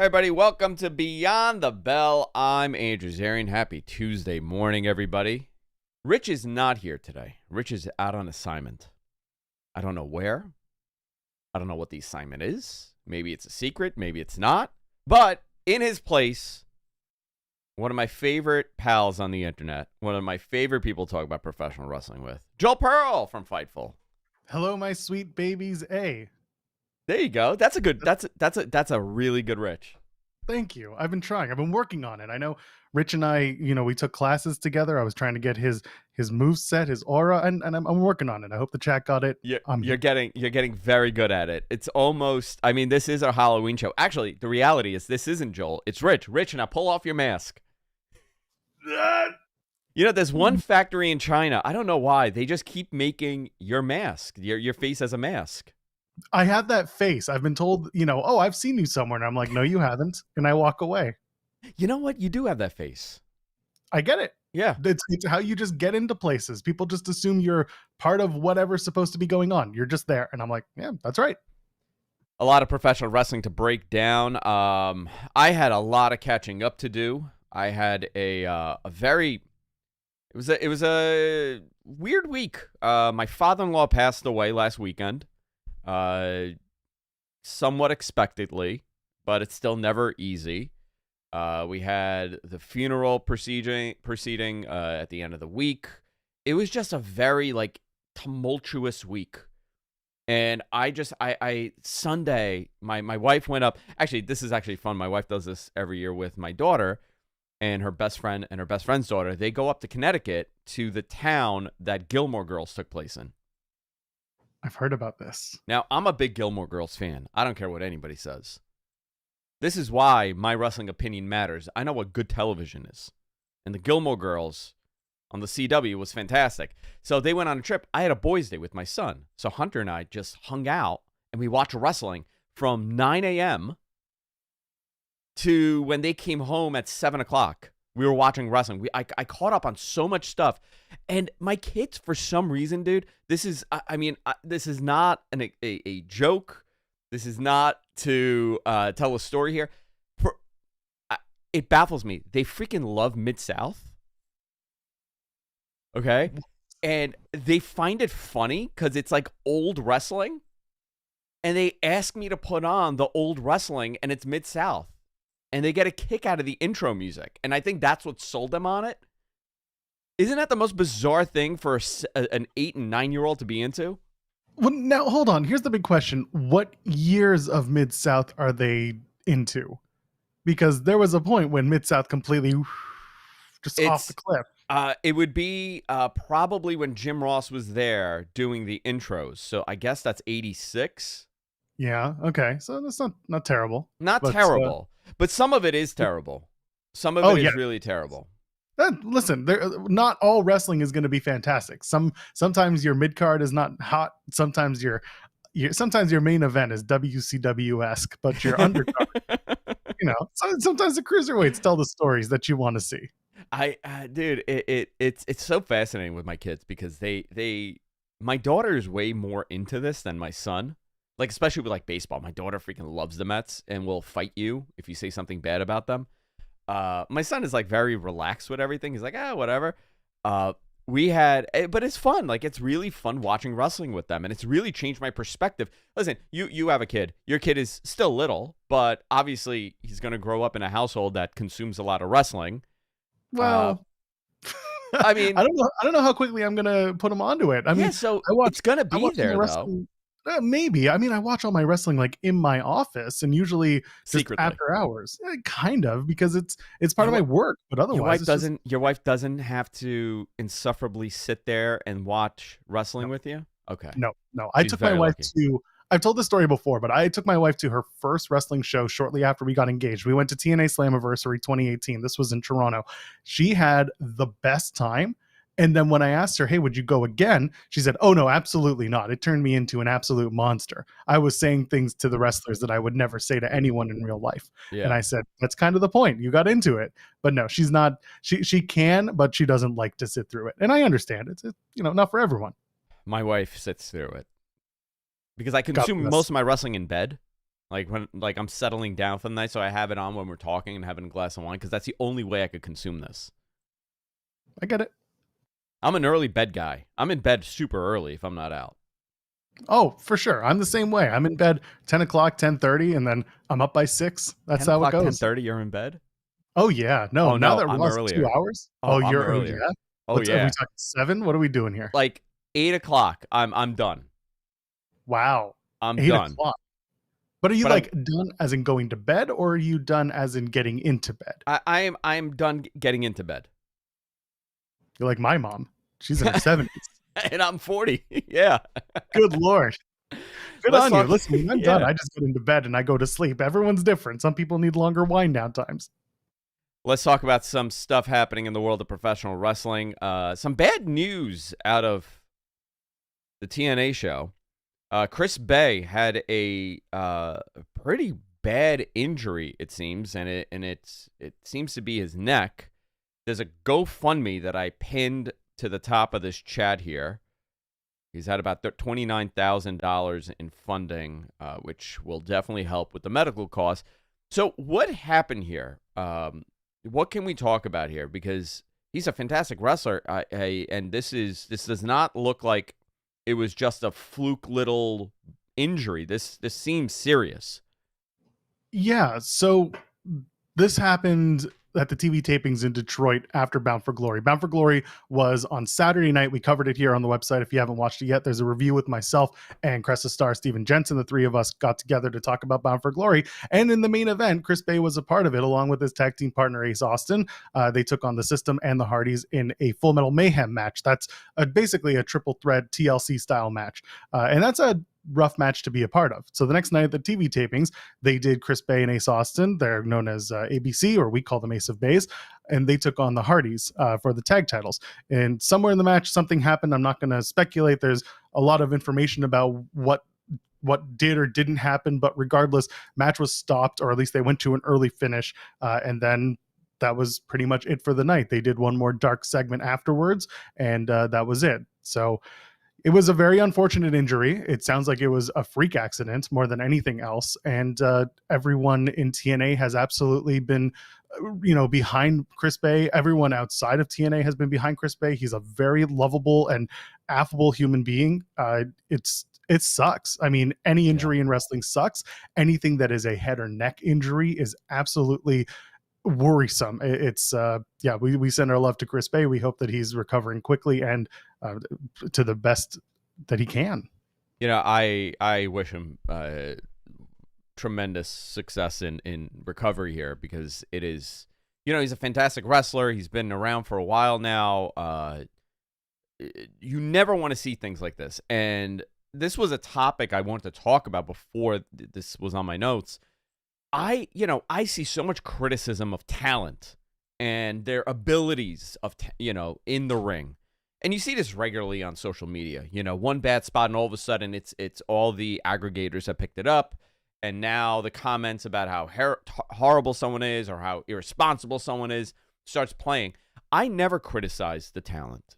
Hey everybody, welcome to Beyond the Bell. I'm Andrew Zarin. Happy Tuesday morning, everybody. Rich is not here today. Rich is out on assignment. I don't know where. I don't know what the assignment is. Maybe it's a secret. Maybe it's not. But in his place, one of my favorite pals on the internet, one of my favorite people to talk about professional wrestling with, Joel Pearl from Fightful. Hello, my sweet babies. There you go. That's a good. That's a really good Rich. Thank you. I've been trying. I've been working on it. I know Rich and I, we took classes together. I was trying to get his moveset, his aura, and I'm working on it. I hope the chat got it. You're getting very good at it. It's almost. I mean, this is our Halloween show. Actually, the reality is this isn't Joel. It's Rich. Rich, now pull off your mask. There's one factory in China. I don't know why they just keep making your mask, your face as a mask. I have that face. I've been told, oh, I've seen you somewhere. And I'm like, no, you haven't. And I walk away. You know what? You do have that face. I get it. Yeah. It's how you just get into places. People just assume you're part of whatever's supposed to be going on. You're just there. And I'm like, yeah, that's right. A lot of professional wrestling to break down. I had a lot of catching up to do. I had it was a weird week. My father-in-law passed away last weekend. Somewhat expectedly, but it's still never easy. We had the funeral proceeding at the end of the week. It was just a very tumultuous week. And I Sunday, my wife went up. Actually, this is actually fun. My wife does this every year with my daughter and her best friend and her best friend's daughter. They go up to Connecticut to the town that Gilmore Girls took place in. I've heard about this. Now, I'm a big Gilmore Girls fan. I don't care what anybody says. This is why my wrestling opinion matters. I know what good television is. And the Gilmore Girls on the CW was fantastic. So they went on a trip. I had a boys' day with my son. So Hunter and I just hung out and we watched wrestling from 9 a.m. to when they came home at 7 o'clock. We were watching wrestling. I caught up on so much stuff. And my kids, for some reason, dude, this is not a joke. This is not to tell a story here. It baffles me. They freaking love Mid-South. Okay? And they find it funny because it's like old wrestling. And they ask me to put on the old wrestling, and it's Mid-South. And they get a kick out of the intro music. And I think that's what sold them on it. Isn't that the most bizarre thing for an 8 and 9-year-old to be into? Well, now, hold on. Here's the big question. What years of Mid-South are they into? Because there was a point when Mid-South completely just off the cliff. It would be probably when Jim Ross was there doing the intros. So I guess that's 86. Yeah, okay. So that's not terrible. Not terrible. But some of it is terrible. Some of it is really terrible. Listen, not all wrestling is going to be fantastic. Sometimes your mid card is not hot. Sometimes your main event is WCW-esque, but your undercard, sometimes the cruiserweights tell the stories that you want to see. Dude, it's so fascinating with my kids because my daughter is way more into this than my son. Like, especially with baseball. My daughter freaking loves the Mets and will fight you if you say something bad about them. My son is very relaxed with everything. He's like, whatever. But it's fun. It's really fun watching wrestling with them. And it's really changed my perspective. Listen, you have a kid. Your kid is still little, but obviously he's going to grow up in a household that consumes a lot of wrestling. Well, I mean, I don't know how quickly I'm going to put him onto it. It's going to be there though. Maybe. I mean, I watch all my wrestling in my office and usually secretly after hours, kind of, because it's part of my work. But otherwise, your wife doesn't have to insufferably sit there and watch wrestling with you. Okay. No. I took my wife to. I've told this story before, but I took my wife to her first wrestling show shortly after we got engaged. We went to TNA Slammiversary 2018. This was in Toronto. She had the best time. And then when I asked her, hey, would you go again? She said, oh, no, absolutely not. It turned me into an absolute monster. I was saying things to the wrestlers that I would never say to anyone in real life. Yeah. And I said, that's kind of the point. You got into it. But no, she's not. She can, but she doesn't like to sit through it. And I understand. It's not for everyone. My wife sits through it because I consume most of my wrestling in bed. Like when I'm settling down for the night, so I have it on when we're talking and having a glass of wine, because that's the only way I could consume this. I get it. I'm an early bed guy. I'm in bed super early if I'm not out. Oh, for sure. I'm the same way. I'm in bed 10 o'clock, 10:30, and then I'm up by 6. That's 10 how it o'clock, goes. 10:30, you're in bed? Oh, yeah. No, Oh, now no, that I'm Raw's earlier. 2 hours? Oh, I'm you're earlier. yeah? Oh, Are we yeah. talking 7? What are we doing here? Like 8 o'clock, I'm done. Wow. I'm 8 done. o'clock. But are you But done as in going to bed, or are you done as in getting into bed? I'm done getting into bed. You're like my mom. She's in her 70s. And I'm 40. Yeah. Good Lord. Good Let's on talk- you. Listen, when I'm Yeah. done, I just get into bed and I go to sleep. Everyone's different. Some people need longer wind down times. Let's talk about some stuff happening in the world of professional wrestling. Some bad news out of the TNA show. Chris Bay had a pretty bad injury, it seems, and it seems to be his neck. There's a GoFundMe that I pinned to the top of this chat here. He's had about $29,000 in funding, which will definitely help with the medical costs. So what happened here? What can we talk about here? Because he's a fantastic wrestler, and this does not look like it was just a fluke little injury. This seems serious. Yeah, so this happened at the TV tapings in Detroit after Bound for Glory. Bound for Glory was on Saturday night. We covered it here on the website. If you haven't watched it yet, there's a review with myself and Cresta star Steven Jensen. The three of us got together to talk about Bound for Glory. And in the main event, Chris Bay was a part of it, along with his tag team partner Ace Austin. They took on the System and the Hardys in a Full Metal Mayhem match. That's basically a triple threat TLC style match. And that's a rough match to be a part of. So the next night at the TV tapings, they did Chris Bay and Ace Austin. They're known as ABC, or we call them Ace of Bays, and they took on the Hardys for the tag titles. And somewhere in the match, something happened. I'm not going to speculate. There's a lot of information about what did or didn't happen, but regardless, match was stopped, or at least they went to an early finish, and then that was pretty much it for the night. They did one more dark segment afterwards, and that was it. So it was a very unfortunate injury. It sounds like it was a freak accident more than anything else. And everyone in TNA has absolutely been, behind Chris Bay. Everyone outside of TNA has been behind Chris Bay. He's a very lovable and affable human being. It sucks. I mean, any injury in wrestling sucks. Anything that is a head or neck injury is absolutely worrisome. It's we send our love to Chris Bay. We hope that he's recovering quickly and to the best that he can. I wish him tremendous success in recovery here, because it is, he's a fantastic wrestler. He's been around for a while now. You never want to see things like this, and this was a topic I wanted to talk about before this was on my notes. I see so much criticism of talent and their abilities of, in the ring. And you see this regularly on social media, one bad spot and all of a sudden it's all the aggregators have picked it up. And now the comments about how horrible someone is or how irresponsible someone is starts playing. I never criticize the talent,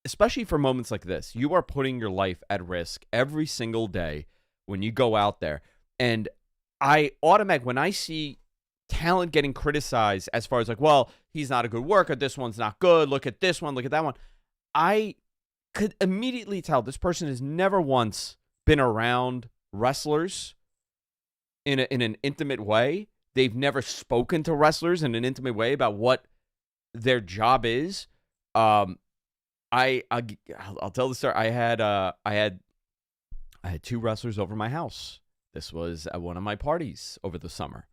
especially for moments like this. You are putting your life at risk every single day when you go out there. And when I see talent getting criticized as far as like, well, he's not a good worker, this one's not good, look at this one, look at that one, I could immediately tell this person has never once been around wrestlers in an intimate way. They've never spoken to wrestlers in an intimate way about what their job is. I'll tell the story. I had 2 wrestlers over my house. This was at one of my parties over the summer.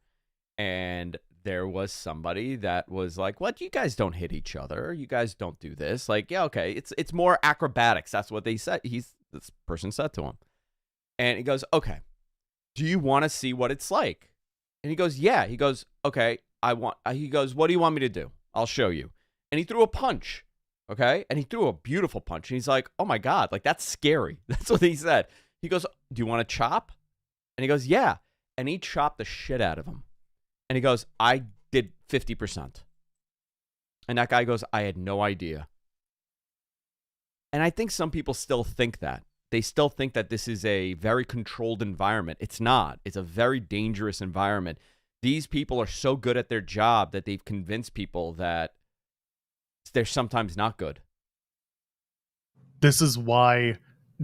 And there was somebody that was like, what? You guys don't hit each other. You guys don't do this. Like, yeah, okay. It's more acrobatics. That's what they said. This person said to him. And he goes, okay, do you want to see what it's like? And he goes, yeah. He goes, okay, he goes, what do you want me to do? I'll show you. And he threw a punch. Okay. And he threw a beautiful punch. And he's like, oh my God, like that's scary. That's what he said. He goes, do you want to chop? And he goes, yeah. And he chopped the shit out of him. And he goes, I did 50%. And that guy goes, I had no idea. And I think some people still think that. they still think that this is a very controlled environment. It's not. It's a very dangerous environment. These people are so good at their job that they've convinced people that they're sometimes not good. This is why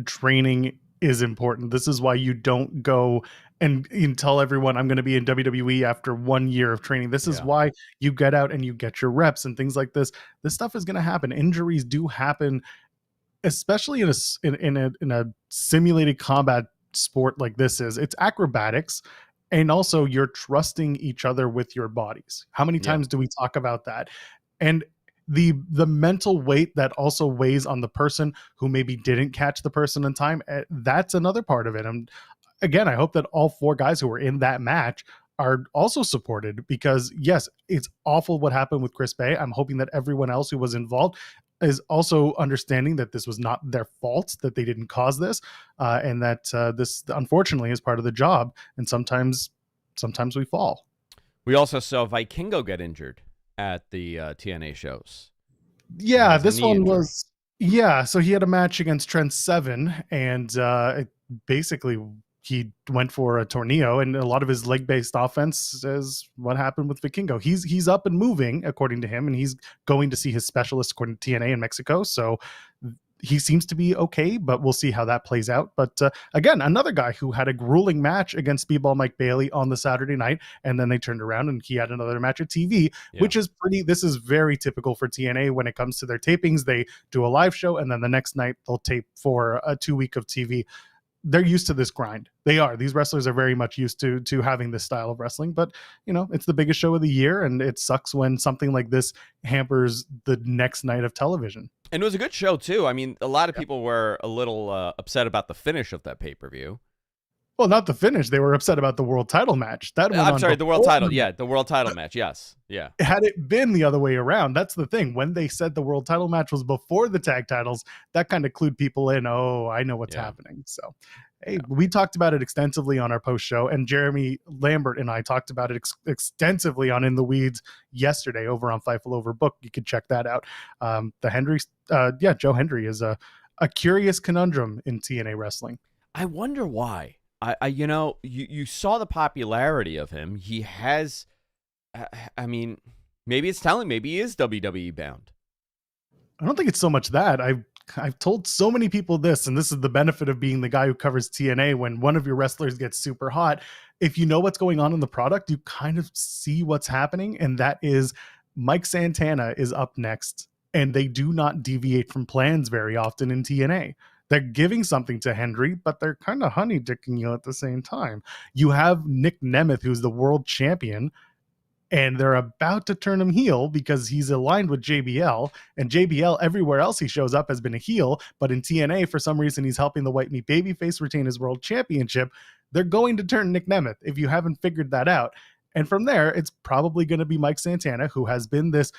training is important. This is why you don't go and tell everyone I'm going to be in WWE after 1 year of training. This is why you get out and you get your reps and things like this. This stuff is going to happen. Injuries do happen, especially in a simulated combat sport like this is. It's acrobatics, and also you're trusting each other with your bodies. How many times do we talk about that? And the mental weight that also weighs on the person who maybe didn't catch the person in time, that's another part of it. And again, I hope that all 4 guys who were in that match are also supported, because yes, it's awful what happened with Chris Bay. I'm hoping that everyone else who was involved is also understanding that this was not their fault, that they didn't cause this, and that this unfortunately is part of the job. And sometimes we fall. We also saw Vikingo get injured at the TNA shows. Yeah, this one was, so he had a match against Trent Seven, and basically he went for a tornillo, and a lot of his leg-based offense is what happened with Vikingo. He's up and moving, according to him, and he's going to see his specialist according to TNA in Mexico, so he seems to be okay, but we'll see how that plays out. But again, another guy who had a grueling match against Speedball Mike Bailey on the Saturday night, and then they turned around and he had another match at TV, which is this is very typical for TNA when it comes to their tapings. They do a live show, and then the next night they'll tape for a 2 week of TV. They're used to this grind. These wrestlers are very much used to having this style of wrestling, but it's the biggest show of the year, and it sucks when something like this hampers the next night of television. And it was a good show too. I mean, a lot of people were a little upset about the finish of that pay-per-view. Well, not the finish. They were upset about the world title match. I'm sorry, the world title. Yeah, the world title match. Yes. Yeah. Had it been the other way around, that's the thing. When they said the world title match was before the tag titles, that kind of clued people in. Oh, I know what's happening. So, hey, we talked about it extensively on our post show, and Jeremy Lambert and I talked about it extensively on In the Weeds yesterday over on Fightful Overbooked. You can check that out. The Hendry, Joe Hendry is a curious conundrum in TNA wrestling. I wonder why. You saw the popularity of him. He has, I mean, maybe it's telling. Maybe he is WWE bound. I don't think it's so much that. I've told so many people this, and this is the benefit of being the guy who covers TNA. When one of your wrestlers gets super hot, if you know what's going on in the product, you kind of see what's happening, and that is Mike Santana is up next, and they do not deviate from plans very often in TNA. They're giving something to Hendry, but they're kind of honey-dicking you at the same time. You have Nick Nemeth, who's the world champion, and they're about to turn him heel because he's aligned with JBL, and JBL, everywhere else he shows up, has been a heel, but in TNA, for some reason, he's helping the White Meat Babyface retain his world championship. They're going to turn Nick Nemeth, if you haven't figured that out. And from there, it's probably going to be Mike Santana, who has been this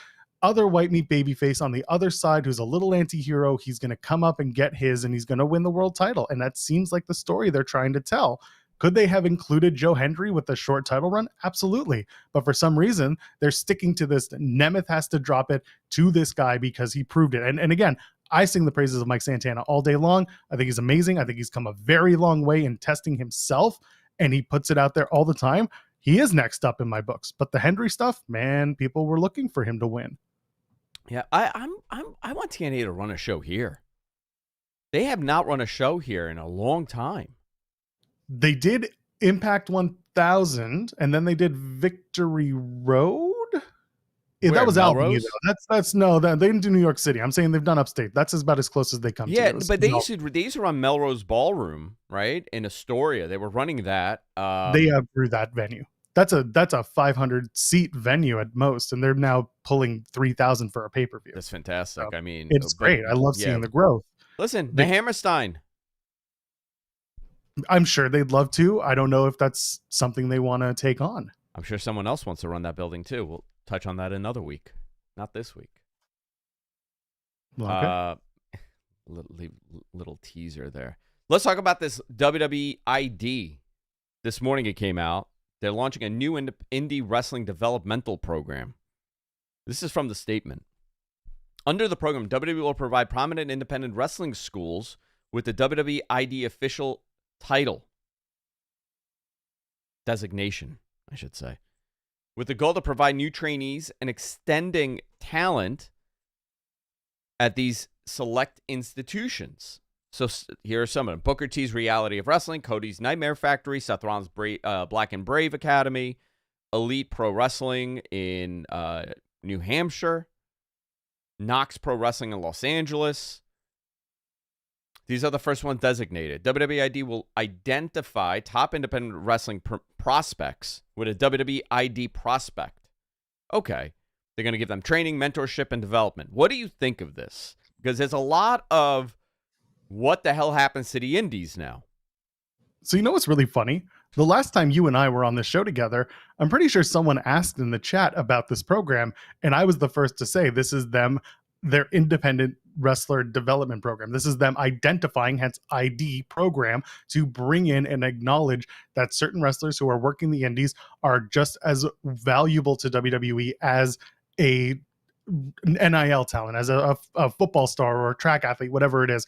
other White Meat Babyface on the other side, who's a little anti-hero. He's going to come up and get his, and he's going to win the world title. And that seems like the story they're trying to tell. Could they have included Joe Hendry with a short title run? Absolutely. But for some reason, they're sticking to this. Nemeth has to drop it to this guy because he proved it. And again, I sing the praises of Mike Santana all day long. I think he's amazing. I think he's come a very long way in testing himself, and he puts it out there all the time. He is next up in my books. But the Hendry stuff, man, people were looking for him to win. Yeah, I want TNA to run a show here. They have not run a show here in a long time. They did Impact 1000, and then they did Victory Road. Yeah, that was Albany. They didn't do New York City. I'm saying they've done upstate. That's about as close as they come. Yeah, but they used to run Melrose Ballroom, right, in Astoria. They were running that. They outgrew that venue. That's a 500 seat venue at most, and they're now pulling 3,000 for a pay-per-view. That's fantastic. So, I mean, it's great. I love seeing the growth. Listen, the Hammerstein. I'm sure they'd love to. I don't know if that's something they want to take on. I'm sure someone else wants to run that building too. We'll touch on that another week, not this week. Okay. Little teaser there. Let's talk about this WWE ID. This morning it came out. They're launching a new indie wrestling developmental program. This is from the statement. Under the program, WWE will provide prominent independent wrestling schools with the WWE ID official title designation, I should say, with the goal to provide new trainees and extending talent at these select institutions. So here are some of them. Booker T's Reality of Wrestling, Cody's Nightmare Factory, Seth Rollins' Black and Brave Academy, Elite Pro Wrestling in New Hampshire, Knox Pro Wrestling in Los Angeles. These are the first ones designated. WWE ID will identify top independent wrestling prospects with a WWE ID prospect. Okay. They're going to give them training, mentorship, and development. What do you think of this? Because there's a lot of what the hell happens to the indies now. So you know what's really funny? The last time you and I were on this show together, I'm pretty sure someone asked in the chat about this program, and I was the first to say this is their independent wrestler development program. This is them identifying, hence ID program, to bring in and acknowledge that certain wrestlers who are working the indies are just as valuable to WWE as a NIL talent, as a football star or a track athlete, whatever it is.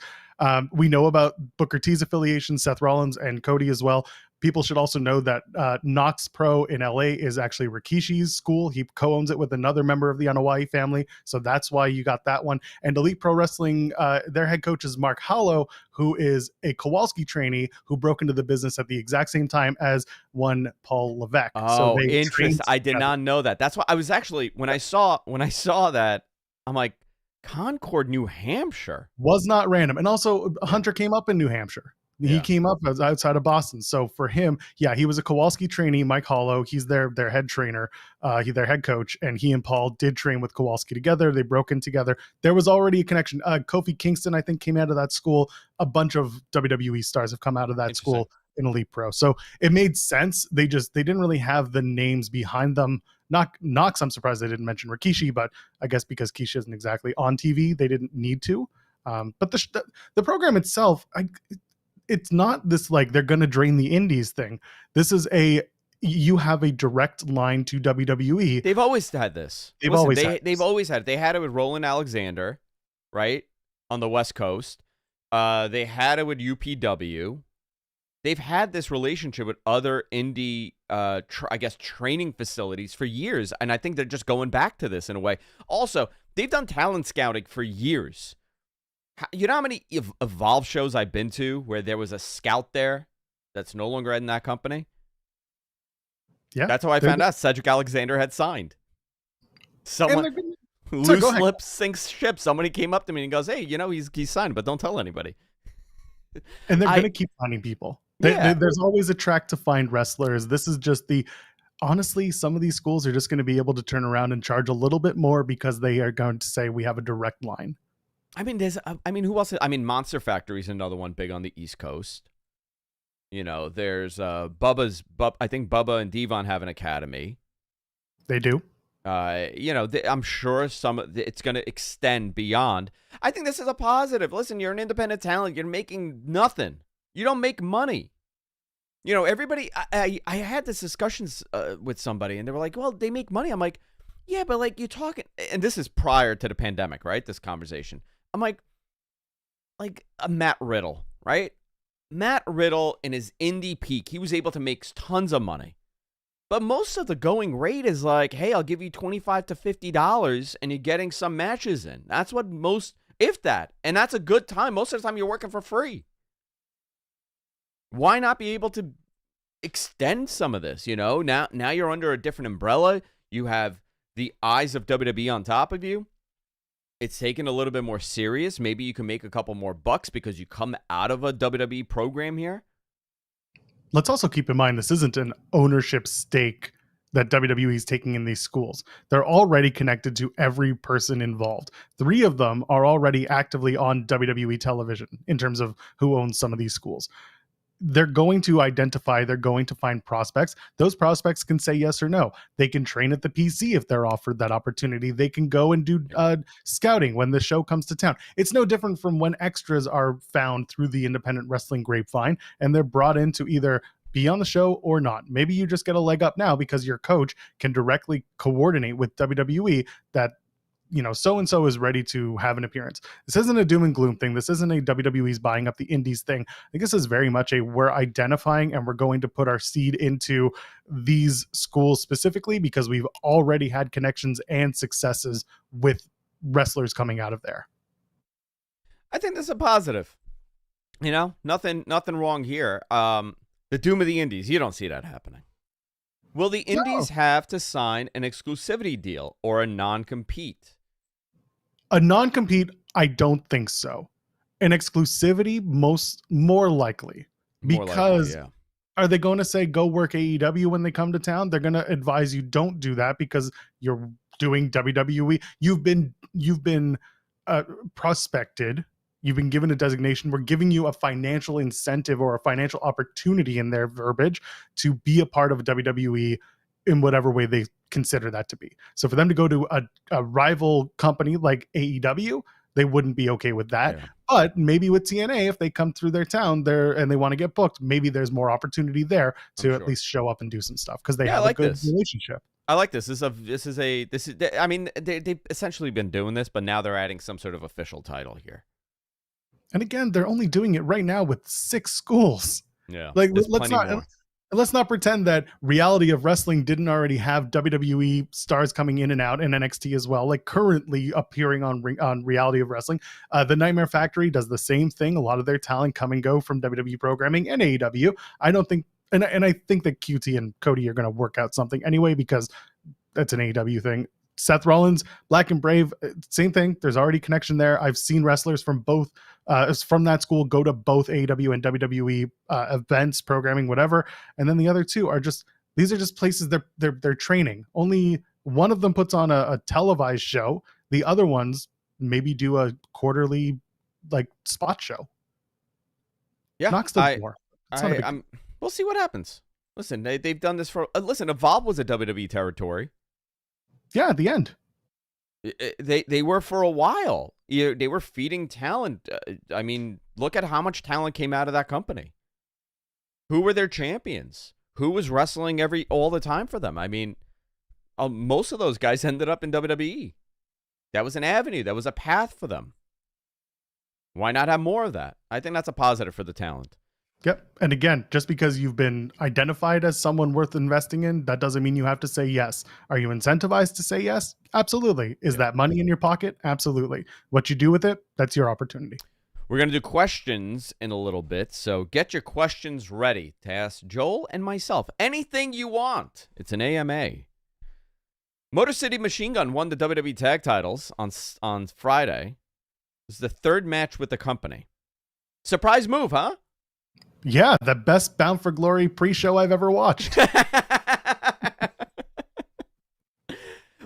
We know about Booker T's affiliation, Seth Rollins and Cody as well. People should also know that Knox Pro in LA is actually Rikishi's school. He co-owns it with another member of the Anoa'i family. So that's why you got that one. And Elite Pro Wrestling, their head coach is Mark Hollow, who is a Kowalski trainee who broke into the business at the exact same time as one Paul Levesque. Oh, so interesting. I did not know that. That's why I was actually, when I saw that, I'm like, Concord, New Hampshire. Was not random. And also Hunter came up in New Hampshire. He came up outside of Boston. So for him, he was a Kowalski trainee, Mike Hollow. He's their head trainer, their head coach. And he and Paul did train with Kowalski together. They broke in together. There was already a connection. Kofi Kingston, I think, came out of that school. A bunch of WWE stars have come out of that school in Elite Pro. So it made sense. They didn't really have the names behind them. Knox, I'm surprised they didn't mention Rikishi, but I guess because Kishi isn't exactly on TV, they didn't need to. But the program itself, it's not this like they're going to drain the indies thing. This is you have a direct line to WWE. They've always had this. They've always had it. They had it with Roland Alexander, right, on the West Coast. They had it with UPW. They've had this relationship with other indie, training facilities for years, and I think they're just going back to this in a way. Also, they've done talent scouting for years. You know how many Evolve shows I've been to where there was a scout there that's no longer in that company? Yeah. That's how I found out Cedric Alexander had signed. Someone loose lips sinks ship. Somebody came up to me and goes, hey, he's signed, but don't tell anybody. And they're going to keep finding people. There's always a track to find wrestlers. This is just honestly, some of these schools are just going to be able to turn around and charge a little bit more because they are going to say we have a direct line. I mean, who else? Monster Factory is another one big on the East Coast. There's I think Bubba and Devon have an academy. They do. I'm sure it's going to extend beyond. I think this is a positive. Listen, you're an independent talent. You're making nothing. You don't make money. Everybody, I had this discussions with somebody, and they were like, well, they make money. I'm like, yeah, but like you're talking, and this is prior to the pandemic, right? This conversation. I'm like Matt Riddle, right? Matt Riddle in his indie peak, he was able to make tons of money. But most of the going rate is like, hey, I'll give you $25 to $50 and you're getting some matches in. That's what if that. And that's a good time. Most of the time you're working for free. Why not be able to extend some of this? Now you're under a different umbrella. You have the eyes of WWE on top of you. It's taken a little bit more serious. Maybe you can make a couple more bucks because you come out of a WWE program here. Let's also keep in mind this isn't an ownership stake that WWE is taking in these schools. They're already connected to every person involved. 3 of them are already actively on WWE television in terms of who owns some of these schools. They're going to identify, they're going to find prospects. Those prospects can say yes or no. They can train at the PC if they're offered that opportunity. They can go and do scouting when the show comes to town. It's no different from when extras are found through the independent wrestling grapevine and they're brought in to either be on the show or not. Maybe you just get a leg up now because your coach can directly coordinate with WWE that so and so is ready to have an appearance. This isn't a doom and gloom thing. This isn't a WWE's buying up the indies thing. I think this is very much a we're identifying and we're going to put our seed into these schools specifically because we've already had connections and successes with wrestlers coming out of there. I think that's a positive. Nothing wrong here. The doom of the indies, you don't see that happening. Will the indies have to sign an exclusivity deal or a non-compete? A non-compete, I don't think so. An exclusivity, more likely. Because are they going to say go work AEW when they come to town? They're going to advise you don't do that because you're doing WWE. You've been prospected. You've been given a designation. We're giving you a financial incentive or a financial opportunity in their verbiage to be a part of WWE in whatever way they consider that to be. So for them to go to a rival company like AEW, they wouldn't be okay with that. Yeah. But maybe with TNA, if they come through their town there and they want to get booked, maybe there's more opportunity there to at least show up and do some stuff because they have a good relationship. I like this. I mean, they've essentially been doing this, but now they're adding some sort of official title here. And again, they're only doing it right now with 6 schools. Yeah. Like, let's not pretend that Reality of Wrestling didn't already have WWE stars coming in and out, and NXT as well, like currently appearing on Reality of Wrestling. The Nightmare Factory does the same thing. A lot of their talent come and go from WWE programming and AEW. I don't think, and I think that QT and Cody are going to work out something anyway, because that's an AEW thing. Seth Rollins, Black and Brave, same thing. There's already connection there. I've seen wrestlers from both from that school go to both AEW and WWE events, programming, whatever. And then the other two are these are just places they're training. Only one of them puts on a televised show. The other ones maybe do a quarterly like spot show. Yeah, Knocks the door. We'll see what happens. Listen, they've done this for. Listen, Evolve was a WWE territory. Yeah, at the end. They were for a while. They were feeding talent. I mean, look at how much talent came out of that company. Who were their champions? Who was wrestling all the time for them? I mean, most of those guys ended up in WWE. That was an avenue. That was a path for them. Why not have more of that? I think that's a positive for the talent. Yep. And again, just because you've been identified as someone worth investing in, that doesn't mean you have to say yes. Are you incentivized to say yes? Absolutely. Is that money in your pocket? Absolutely. What you do with it, that's your opportunity. We're going to do questions in a little bit, so get your questions ready to ask Joel and myself. Anything you want. It's an AMA. Motor City Machine Gun won the WWE Tag Titles on Friday. This is the 3rd match with the company. Surprise move, huh? Yeah, the best Bound for Glory pre-show I've ever watched.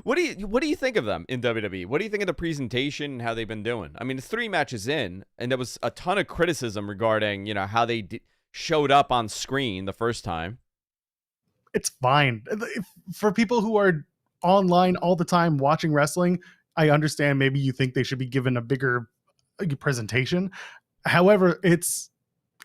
What do you think of them in WWE? What do you think of the presentation and how they've been doing? I mean, it's 3 matches in, and there was a ton of criticism regarding, how they showed up on screen the first time. It's fine. For people who are online all the time watching wrestling, I understand maybe you think they should be given a bigger presentation. However,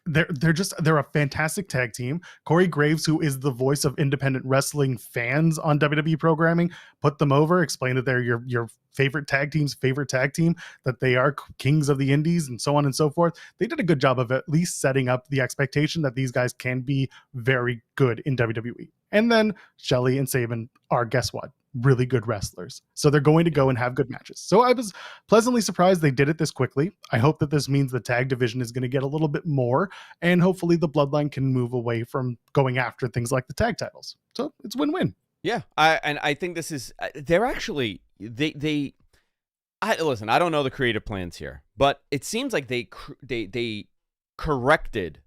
they're a fantastic tag team. Corey Graves, who is the voice of independent wrestling fans on WWE programming, put them over, explained that they're your favorite tag team's favorite tag team, that they are kings of the indies, and so on and so forth. They did a good job of at least setting up the expectation that these guys can be very good in WWE. And then Shelley and Sabin are, guess what? Really good wrestlers. So they're going to go and have good matches. So I was pleasantly surprised they did it this quickly. I hope that this means the tag division is going to get a little bit more, and hopefully the Bloodline can move away from going after things like the tag titles. So it's win-win. Yeah. I think this is, they're actually, listen, I don't know the creative plans here, but it seems like they corrected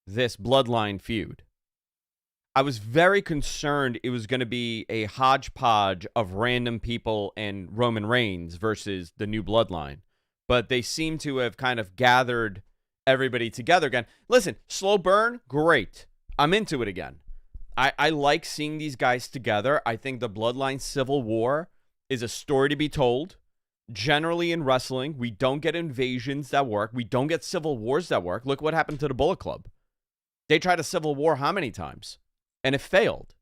this Bloodline feud. I was very concerned it was going to be a hodgepodge of random people and Roman Reigns versus the new Bloodline. But they seem to have kind of gathered everybody together again. Listen, slow burn, great. I'm into it again. I like seeing these guys together. I think the Bloodline Civil War is a story to be told. Generally in wrestling, we don't get invasions that work. We don't get civil wars that work. Look what happened to the Bullet Club. They tried a civil war how many times? And it failed.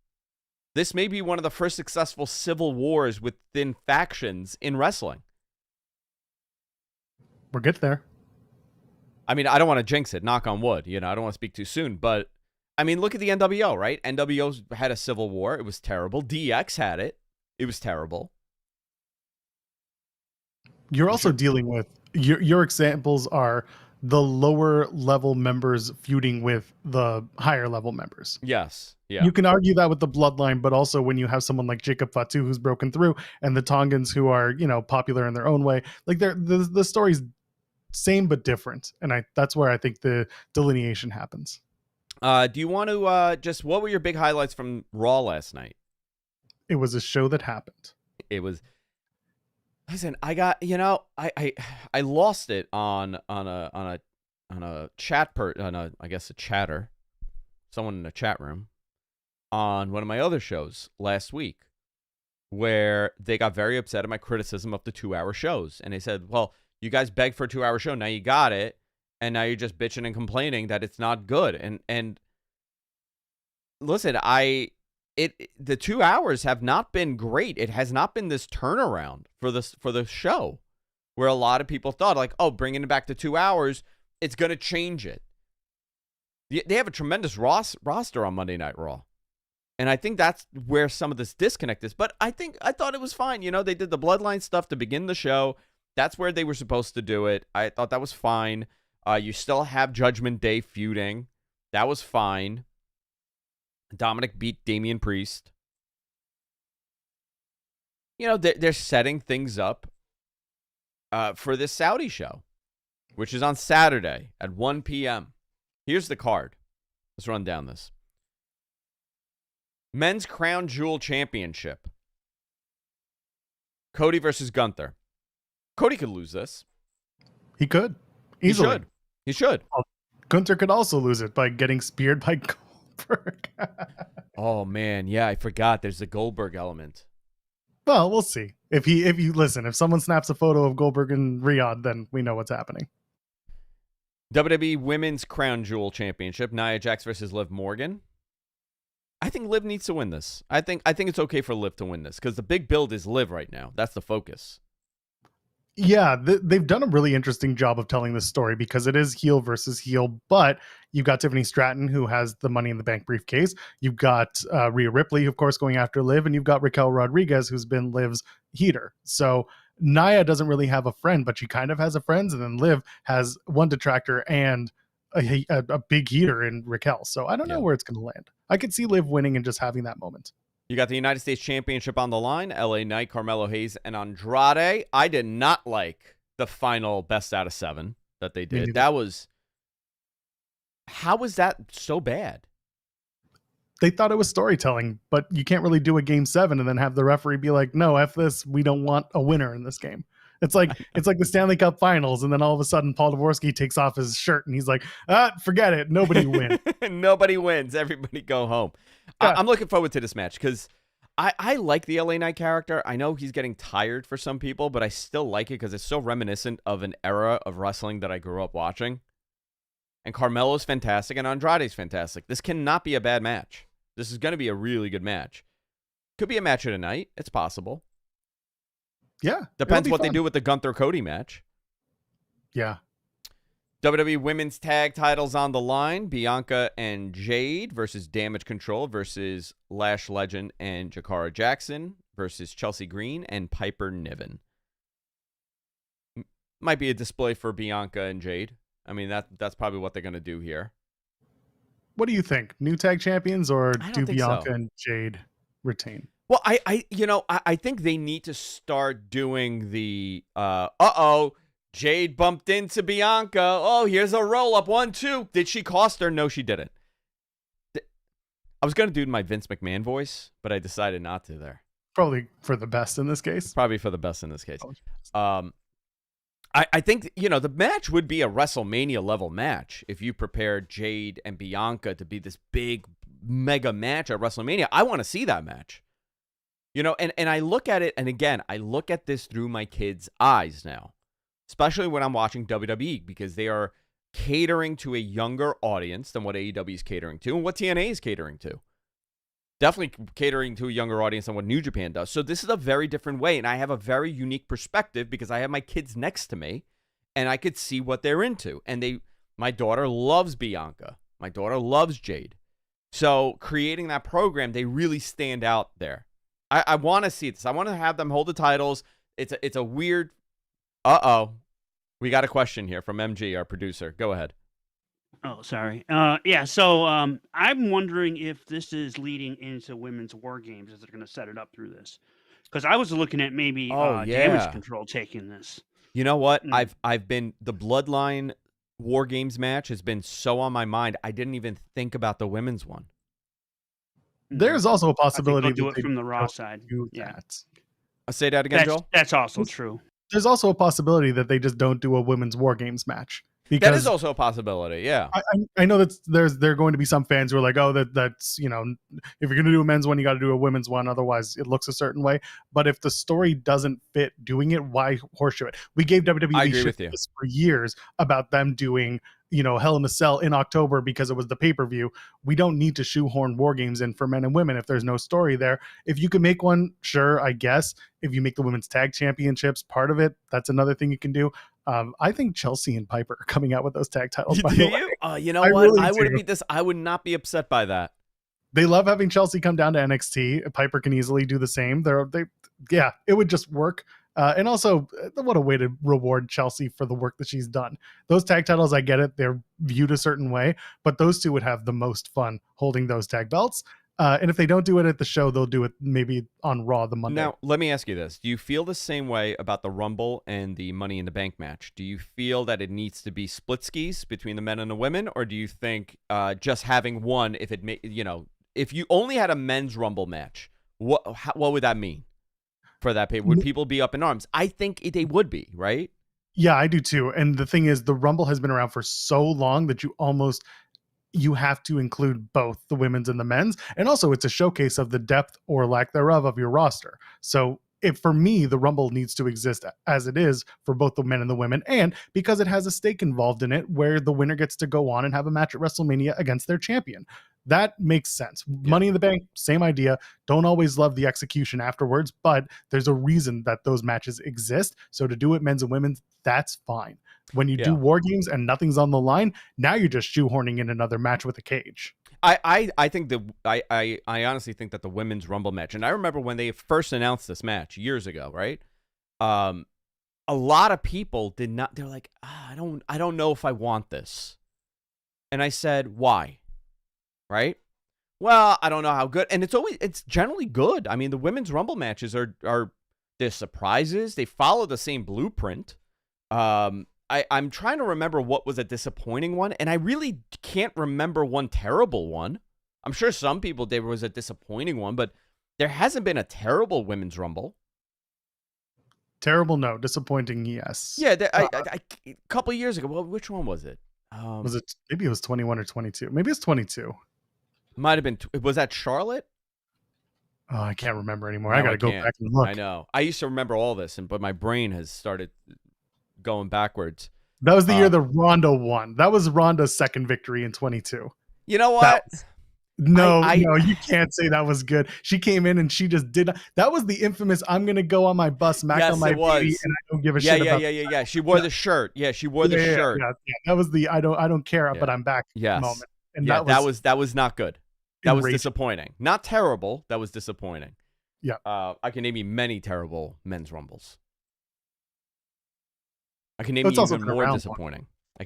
This may be one of the first successful civil wars within factions in wrestling. We're good there. I mean, I don't want to jinx it, knock on wood. I don't want to speak too soon, but I mean, look at the NWO, right? NWO had a civil war. It was terrible. DX had it. It was terrible. You're also dealing with your examples are the lower level members feuding with the higher level members. Yes. Yeah. You can argue that with the Bloodline, but also when you have someone like Jacob Fatu who's broken through, and the Tongans who are, popular in their own way. Like the story's same but different, and that's where I think the delineation happens. Do you want to what were your big highlights from Raw last night? It was a show that happened. It was. Listen, I got I lost it on a chat I guess a chatter, someone in a chat room on one of my other shows last week, where they got very upset at my criticism of the 2-hour shows, and they said, "Well, you guys begged for a 2-hour show, now you got it, and now you're just bitching and complaining that it's not good." And listen, the 2 hours have not been great. It has not been this turnaround for the show, where a lot of people thought like, oh, bringing it back to 2 hours, it's going to change it. They have a tremendous roster on Monday Night Raw, and I think that's where some of this disconnect is. But I thought it was fine. They did the Bloodline stuff to begin the show. That's where they were supposed to do it. I thought that was fine. You still have Judgment Day feuding. That was fine. Dominic beat Damian Priest. They're setting things up for this Saudi show, which is on Saturday at 1 p.m. Here's the card. Let's run down this. Men's Crown Jewel Championship. Cody versus Gunther. Cody could lose this. He could. Easily. He should. Well, Gunther could also lose it by getting speared by Goldberg. Oh man, yeah, I forgot there's the Goldberg element. Well, we'll see. If someone snaps a photo of Goldberg and Riyadh, then we know what's happening. WWE Women's Crown Jewel Championship, Nia Jax versus Liv Morgan. I think Liv needs to win this. I think it's okay for Liv to win this because the big build is Liv right now. That's the focus. Yeah, they've done a really interesting job of telling this story because it is heel versus heel, but you've got Tiffany Stratton, who has the Money in the Bank briefcase. You've got Rhea Ripley, of course, going after Liv, and you've got Raquel Rodriguez, who's been Liv's heater. So Nia doesn't really have a friend, but she kind of has a friend, and then Liv has one detractor and a big heater in Raquel. So I don't know where it's going to land. I could see Liv winning and just having that moment. You got the United States Championship on the line. LA Knight, Carmelo Hayes, and Andrade. I did not like the final best out of 7 that they did. How was that so bad? They thought it was storytelling, but you can't really do a game 7 and then have the referee be like, no, F this. We don't want a winner in this game. It's like the Stanley Cup Finals, and then all of a sudden Paul Dvorsky takes off his shirt and he's like, forget it. Nobody wins. Nobody wins. Everybody go home. Yeah. I'm looking forward to this match because I like the LA Knight character. I know he's getting tired for some people, but I still like it because it's so reminiscent of an era of wrestling that I grew up watching. And Carmelo's fantastic, and Andrade's fantastic. This cannot be a bad match. This is going to be a really good match. Could be a match of the night. It's possible. Yeah. Depends what they do with the Gunther-Cody match. Yeah. WWE Women's Tag titles on the line. Bianca and Jade versus Damage Control versus Lash Legend and Jakara Jackson versus Chelsea Green and Piper Niven. Might be a display for Bianca and Jade. I mean, that's probably what they're going to do here. What do you think? New tag champions, or do Bianca so. And Jade retain? Well, I think they need to start doing the Jade bumped into Bianca. Oh, here's a roll up. 1, 2. Did she cost her? No, she didn't. I was going to do my Vince McMahon voice, but I decided not to there. Probably for the best in this case. Probably for the best in this case. I think, the match would be a WrestleMania level match if you prepared Jade and Bianca to be this big mega match at WrestleMania. I want to see that match. And I look at it, and again, I look at this through my kids' eyes now, especially when I'm watching WWE, because they are catering to a younger audience than what AEW is catering to and what TNA is catering to. definitely catering to a younger audience than what New Japan does. So this is a very different way, and I have a very unique perspective because I have my kids next to me, and I could see what they're into. And my daughter loves Bianca. My daughter loves Jade. So creating that program, they really stand out there. I want to see this. I want to have them hold the titles. It's a weird. We got a question here from MG, our producer. Go ahead. Oh, sorry. Yeah. So I'm wondering if this is leading into women's war games, as they're going to set it up through this. Because I was looking at maybe Damage Control taking this. You know what? I've been the Bloodline War Games match has been so on my mind. I didn't even think about the women's one. There's also a possibility they'll do it from the Raw side. Yeah. I'll say that again, Joel. That's also true. There's also a possibility that they just don't do a women's War Games match. Because that is also a possibility, yeah. I know that there are going to be some fans who are like, oh, that's, you know, if you're going to do a men's one, you got to do a women's one. Otherwise, it looks a certain way. But if the story doesn't fit doing it, why horseshoe it? We gave WWE shit for years about them doing, you know, Hell in a Cell in October because it was the pay-per-view. We don't need to shoehorn War Games in for men and women if there's no story there. If you can make one, sure, I guess. If you make the women's tag championships part of it, that's another thing you can do. I think Chelsea and Piper are coming out with those tag titles. Do you? You know what? Really I would not be upset by that. They love having Chelsea come down to NXT. Piper can easily do the same. Yeah, it would just work. And also, what a way to reward Chelsea for the work that she's done. Those tag titles, I get it. They're viewed a certain way, but those two would have the most fun holding those tag belts. And if they don't do it at the show, they'll do it maybe on Raw the Monday. Now, let me ask you this. Do you feel the same way about the Rumble and the Money in the Bank match? Do you feel that it needs to be split skis between the men and the women? Or do you think just having one, if you only had a men's Rumble match, what would that mean for that pay? Would people be up in arms? I think they would be, right? Yeah, I do too. And the thing is, the Rumble has been around for so long that you have to include both the women's and the men's. And also it's a showcase of the depth or lack thereof of your roster. So for me, the Rumble needs to exist as it is for both the men and the women. And because it has a stake involved in it where the winner gets to go on and have a match at WrestleMania against their champion. That makes sense. Yeah. Money in the Bank, same idea. Don't always love the execution afterwards, but there's a reason that those matches exist. So to do it men's and women's, that's fine. When you do War Games and nothing's on the line, now you're just shoehorning in another match with a cage. I think I honestly think that the women's Rumble match, and I remember when they first announced this match years ago, right? A lot of people did not. They're like, I don't know if I want this, and I said, why? Right? Well, I don't know how good, and it's generally good. I mean, the women's Rumble matches are they're surprises. They follow the same blueprint. I'm trying to remember what was a disappointing one, and I really can't remember one terrible one. I'm sure some people, there was a disappointing one, but there hasn't been a terrible women's Rumble. Terrible, no. Disappointing, yes. Yeah, a couple of years ago. Well, which one was it? Maybe it was 21 or 22. Maybe it's 22. Might have been. Was that Charlotte? Oh, I can't remember anymore. I got to go back and look. I know. I used to remember all this, but my brain has started going backwards. That was the year the Ronda won. That was Ronda's second victory in 22. You know what? No, you can't say that was good. She came in and she just did. That was the infamous "I'm gonna go on my bus, smack on my baby, and I don't give a shit about." Yeah. She wore the shirt. Yeah, she wore the shirt. Yeah. That was the I don't care, but I'm back moment. And that was not good. That was disappointing. Not terrible. That was disappointing. Yeah. I can name you many terrible men's Rumbles. I can name you even more disappointing. I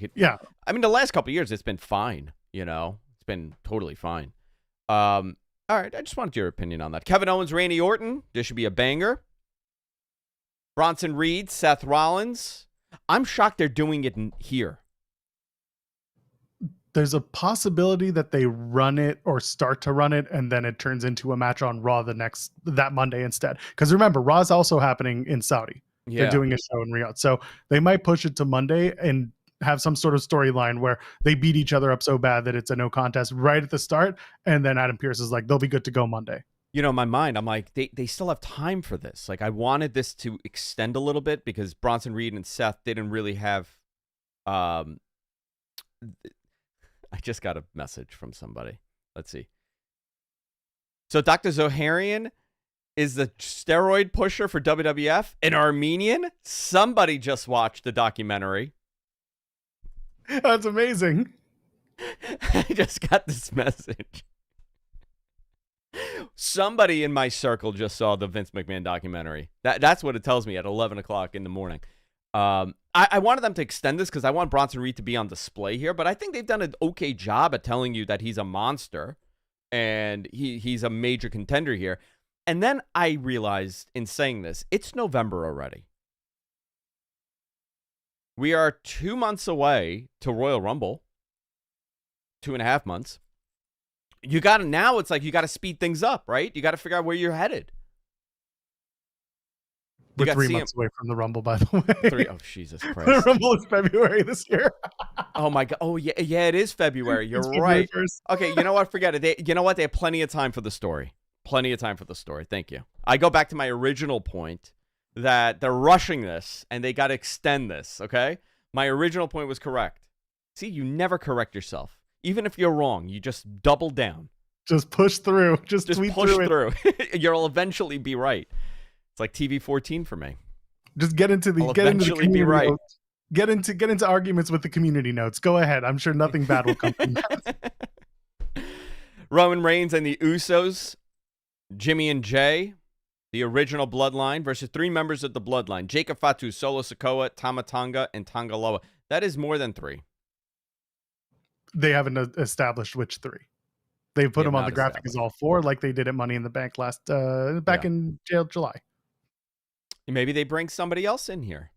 mean, the last couple of years, it's been fine. You know, it's been totally fine. All right, I just wanted your opinion on that. Kevin Owens, Randy Orton. This should be a banger. Bronson Reed, Seth Rollins. I'm shocked they're doing it here. There's a possibility that they run it or start to run it, and then it turns into a match on Raw that Monday instead. Because remember, Raw's also happening in Saudi. Yeah. They're doing a show in Riyadh. So they might push it to Monday and have some sort of storyline where they beat each other up so bad that it's a no contest right at the start. And then Adam Pearce is like, they'll be good to go Monday. You know, in my mind, I'm like, they still have time for this. Like, I wanted this to extend a little bit because Bronson Reed and Seth didn't really have... I just got a message from somebody. Let's see. So Dr. Zoharian is the steroid pusher for WWF, an Armenian. Somebody just watched the documentary. That's amazing. I just got this message. Somebody in my circle just saw the Vince McMahon documentary. That's what it tells me at 11 o'clock in the morning. I wanted them to extend this because I want Bronson Reed to be on display here, but I think they've done an okay job at telling you that he's a monster and he's a major contender here. And then I realized in saying this, it's November already. We are 2 months away to Royal Rumble. 2.5 months. Now it's like you got to speed things up, right? You got to figure out where you're headed. We're 3 months away from the Rumble, by the way. Oh, Jesus Christ. The Rumble is February this year. Oh, my God. Oh, yeah, it is February. You're right. Okay, you know what? Forget it. You know what? They have plenty of time for the story. Plenty of time for the story. Thank you. I go back to my original point that they're rushing this and they got to extend this, okay? My original point was correct. See, you never correct yourself. Even if you're wrong, you just double down. Just push through. Just tweet push through. You'll eventually be right. It's like TV 14 for me. Just get into the community notes. Get into arguments with the community notes. Go ahead. I'm sure nothing bad will come from that. Roman Reigns and the Usos, Jimmy and Jay, the original Bloodline versus 3 members of the Bloodline: Jacob Fatu, Solo Sikoa, Tama Tonga, and Tangaloa. That is more than 3. They haven't established which 3. They put them on the graphic as all 4, like they did at Money in the Bank in July. Maybe they bring somebody else in here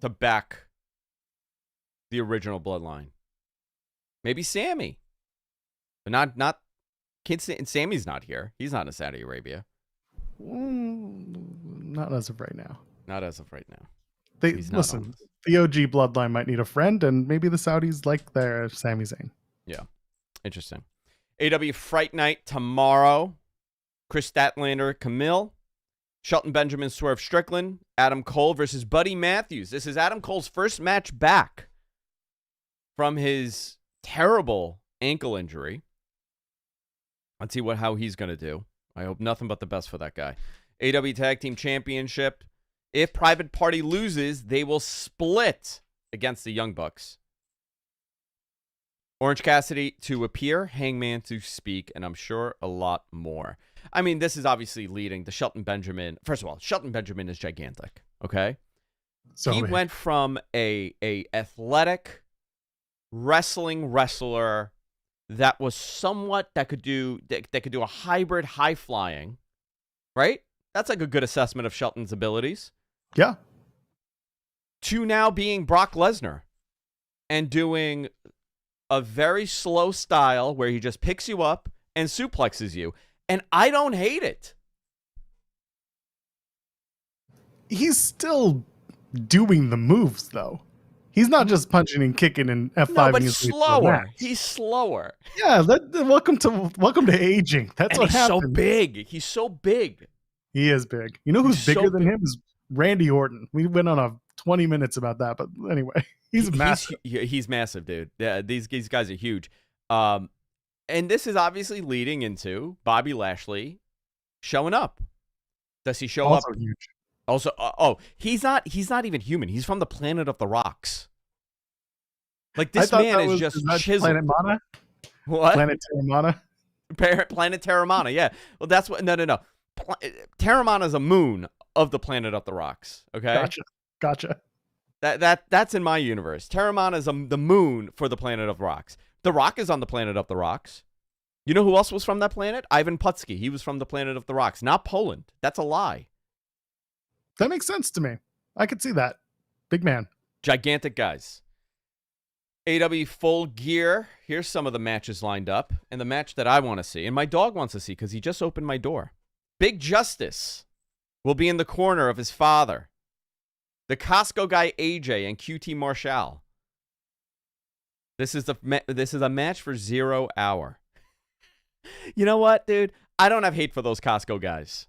to back the original Bloodline. Maybe Sammy, but not. Sammy's not here. He's not in Saudi Arabia. Not as of right now. Not as of right now. Listen. The OG Bloodline might need a friend, and maybe the Saudis like their Sami Zayn. Yeah, interesting. AEW Fright Night tomorrow. Chris Statlander, Camille. Shelton Benjamin, Swerve Strickland. Adam Cole versus Buddy Matthews. This is Adam Cole's first match back from his terrible ankle injury. Let's see how he's going to do. I hope nothing but the best for that guy. AEW Tag Team Championship. If Private Party loses, they will split against the Young Bucks. Orange Cassidy to appear, Hangman to speak, and I'm sure a lot more. I mean, this is obviously leading to Shelton Benjamin. First of all, Shelton Benjamin is gigantic, okay? So he went from a athletic wrestling wrestler that was somewhat that could do a hybrid high flying, right? That's like a good assessment of Shelton's abilities. Yeah. To now being Brock Lesnar and doing a very slow style where he just picks you up and suplexes you. And I don't hate it. He's still doing the moves, though. He's not just punching and kicking and F5. No, but slower. He's slower. Yeah, welcome to aging. That's what happens. He's so big. He is big. You know who's bigger than him is Randy Orton. We went on a 20 minutes about that, but anyway, he's massive. He's massive, dude. Yeah, these guys are huge. And this is obviously leading into Bobby Lashley showing up. Does he show up? Huge. Also, he's not even human. He's from the planet of the rocks. Like this man is just chiseled. Planet Mana? What? Planet Terramana? Planet Terramana, yeah. Well, that's what. No. Terramana is a moon of the planet of the rocks. Okay. Gotcha. That's in my universe. Terramana is the moon for the planet of rocks. The Rock is on the planet of the rocks. You know who else was from that planet? Ivan Putski. He was from the planet of the rocks, not Poland. That's a lie. That makes sense to me. I could see that. Big man. Gigantic guys. AEW Full Gear. Here's some of the matches lined up. And the match that I want to see, and my dog wants to see because he just opened my door. Big Justice will be in the corner of his father. The Costco guy AJ and QT Marshall. This is a match for 0 hour. You know what, dude? I don't have hate for those Costco guys.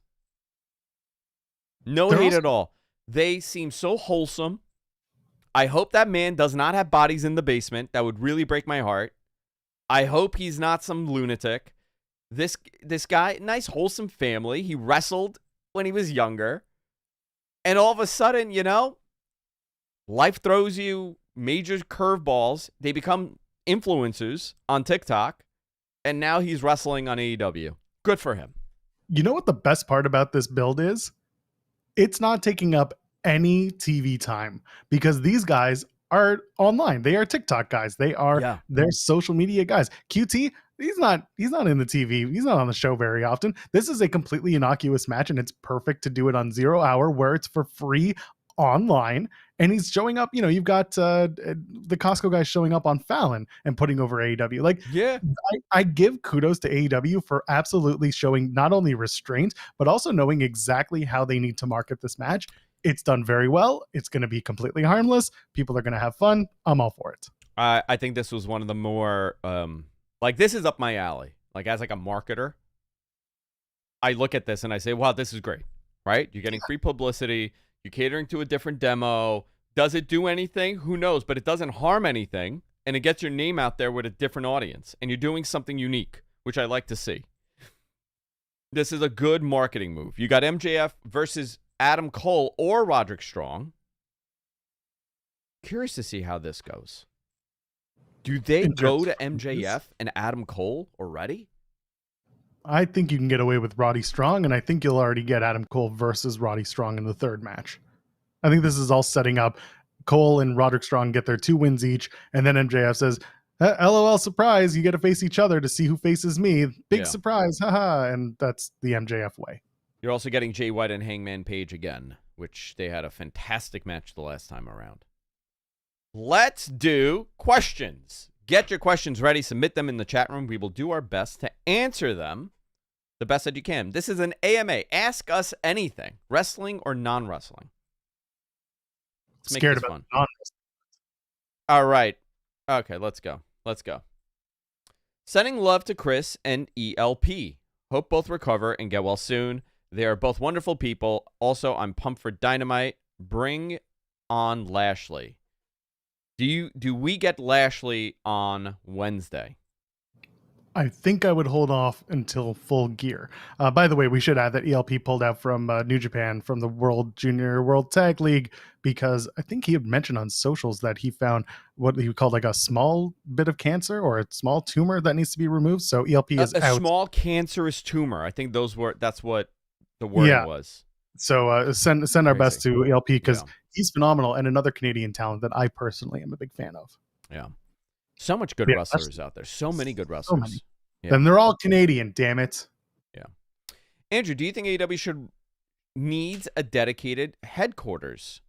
No hate at all. They seem so wholesome. I hope that man does not have bodies in the basement. That would really break my heart. I hope he's not some lunatic. This guy, nice wholesome family. He wrestled when he was younger. And all of a sudden, life throws you major curveballs. They become influencers on TikTok. And now he's wrestling on AEW. Good for him. You know what the best part about this build is? It's not taking up any TV time because these guys are online. They are TikTok guys. They are their social media guys. QT, he's not in the TV. He's not on the show very often. This is a completely innocuous match, and it's perfect to do it on 0 hour where it's for free online. And he's showing up. You've got the Costco guy showing up on Fallon and putting over AEW. Like, I give kudos to AEW for absolutely showing not only restraint, but also knowing exactly how they need to market this match. It's done very well. It's going to be completely harmless. People are going to have fun. I'm all for it. I think this was one of the more, this is up my alley. Like, as like a marketer, I look at this and I say, wow, this is great, right? You're getting free publicity. You're catering to a different demo. Does it do anything? Who knows? But it doesn't harm anything, and it gets your name out there with a different audience, and you're doing something unique, which I like to see. This is a good marketing move. You got MJF versus Adam Cole or Roderick Strong. Curious to see how this goes. Do they go to MJF and Adam Cole already? I think you can get away with Roddy Strong, and I think you'll already get Adam Cole versus Roddy Strong in the third match. I think this is all setting up. Cole and Roderick Strong get their 2 wins each, and then MJF says, LOL, surprise, you get to face each other to see who faces me. Big surprise, haha, and that's the MJF way. You're also getting Jay White and Hangman Page again, which they had a fantastic match the last time around. Let's do questions. Get your questions ready. Submit them in the chat room. We will do our best to answer them the best that you can. This is an AMA. Ask us anything, wrestling or non-wrestling. Let's make this fun. All right. Okay, let's go. Sending love to Chris and ELP. Hope both recover and get well soon. They are both wonderful people. Also, I'm pumped for Dynamite. Bring on Lashley. Do we get Lashley on Wednesday? I think I would hold off until Full Gear. By the way, we should add that ELP pulled out from New Japan from the World Tag League because I think he had mentioned on socials that he found what he called like a small bit of cancer or a small tumor that needs to be removed. So ELP is out. A small cancerous tumor. I think that's what the word was. So send our best to ELP because he's phenomenal and another Canadian talent that I personally am a big fan of. Yeah. So much good wrestlers out there. So many good wrestlers. So many. Yeah. And they're all Canadian, damn it. Yeah. Andrew, do you think AEW needs a dedicated headquarters?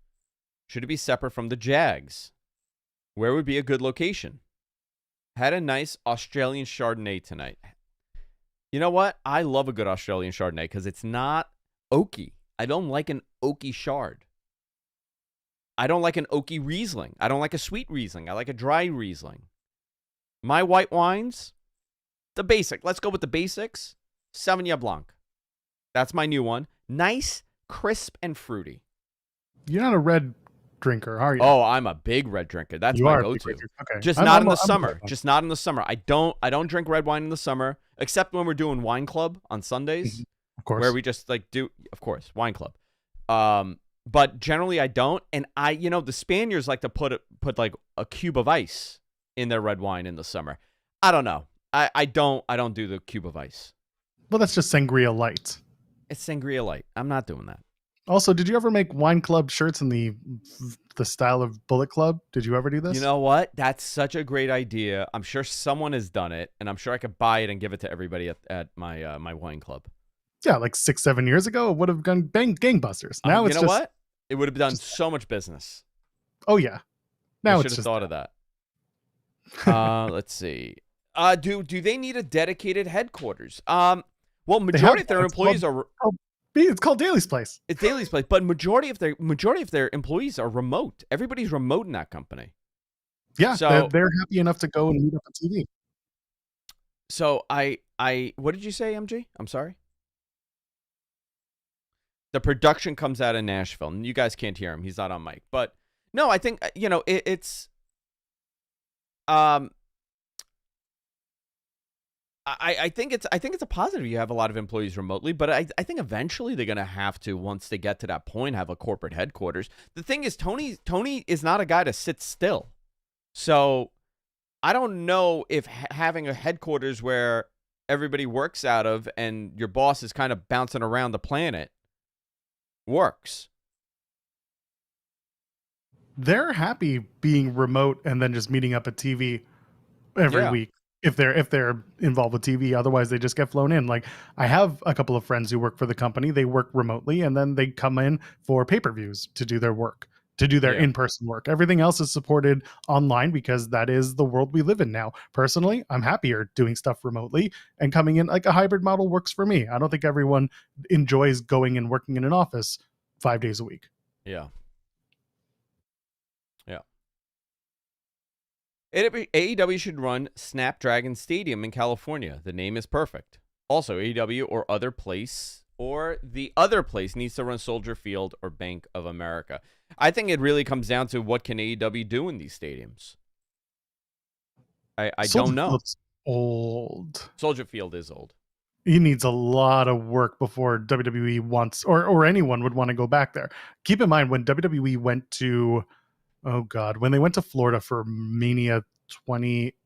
Should it be separate from the Jags? Where would be a good location? Had a nice Australian Chardonnay tonight. You know what? I love a good Australian Chardonnay because it's not oaky. I don't like an oaky Chard. I don't like an oaky Riesling. I don't like a sweet Riesling. I like a dry Riesling. My white wines, the basic. Let's go with the basics. Sauvignon Blanc. That's my new one. Nice, crisp, and fruity. You're not a red drinker, are you? Oh, I'm a big red drinker. That's my go-to. Okay. Just not in the summer. Just not in the summer. I don't drink red wine in the summer, except when we're doing wine club on Sundays. Of course. Where we just of course, wine club. But generally I don't. And the Spaniards like to put like a cube of ice in their red wine in the summer. I don't know. I don't do the cube of ice. Well, that's just Sangria Light. It's Sangria Light. I'm not doing that. Also, did you ever make wine club shirts in the style of Bullet Club? Did you ever do this? You know what? That's such a great idea. I'm sure someone has done it, and I'm sure I could buy it and give it to everybody at my my wine club. Yeah, like 6-7 years ago, it would have gone gangbusters. Now it's what? It would have done so much business. Oh yeah. Now I should have thought of that. Let's see. Do they need a dedicated headquarters? Well, majority of their employees are. It's called Daly's Place. It's Daly's Place, but majority of their employees are remote. Everybody's remote in that company. Yeah, so they're happy enough to go and meet up on TV. So what did you say, MG? I'm sorry. The production comes out of Nashville, and you guys can't hear him. He's not on mic, but no, I think it's I think it's a positive you have a lot of employees remotely, but I think eventually they're gonna have to, once they get to that point, have a corporate headquarters. The thing is, Tony is not a guy to sit still, so I don't know if having a headquarters where everybody works out of and your boss is kind of bouncing around the planet works. They're happy being remote and then just meeting up at TV every week. If they're involved with TV, otherwise they just get flown in. Like, I have a couple of friends who work for the company. They work remotely and then they come in for pay-per-views to do their work, to do their in-person work. Everything else is supported online because that is the world we live in now. Personally, I'm happier doing stuff remotely, and coming in like a hybrid model works for me. I don't think everyone enjoys going and working in an office 5 days a week. Yeah. AEW should run Snapdragon Stadium in California. The name is perfect. Also, AEW or the other place needs to run Soldier Field or Bank of America. I think it really comes down to what can AEW do in these stadiums. I don't know. Field's old. Soldier Field is old. He needs a lot of work before WWE wants, or anyone would want to go back there. Keep in mind, when WWE went to, when they went to Florida for Mania 28,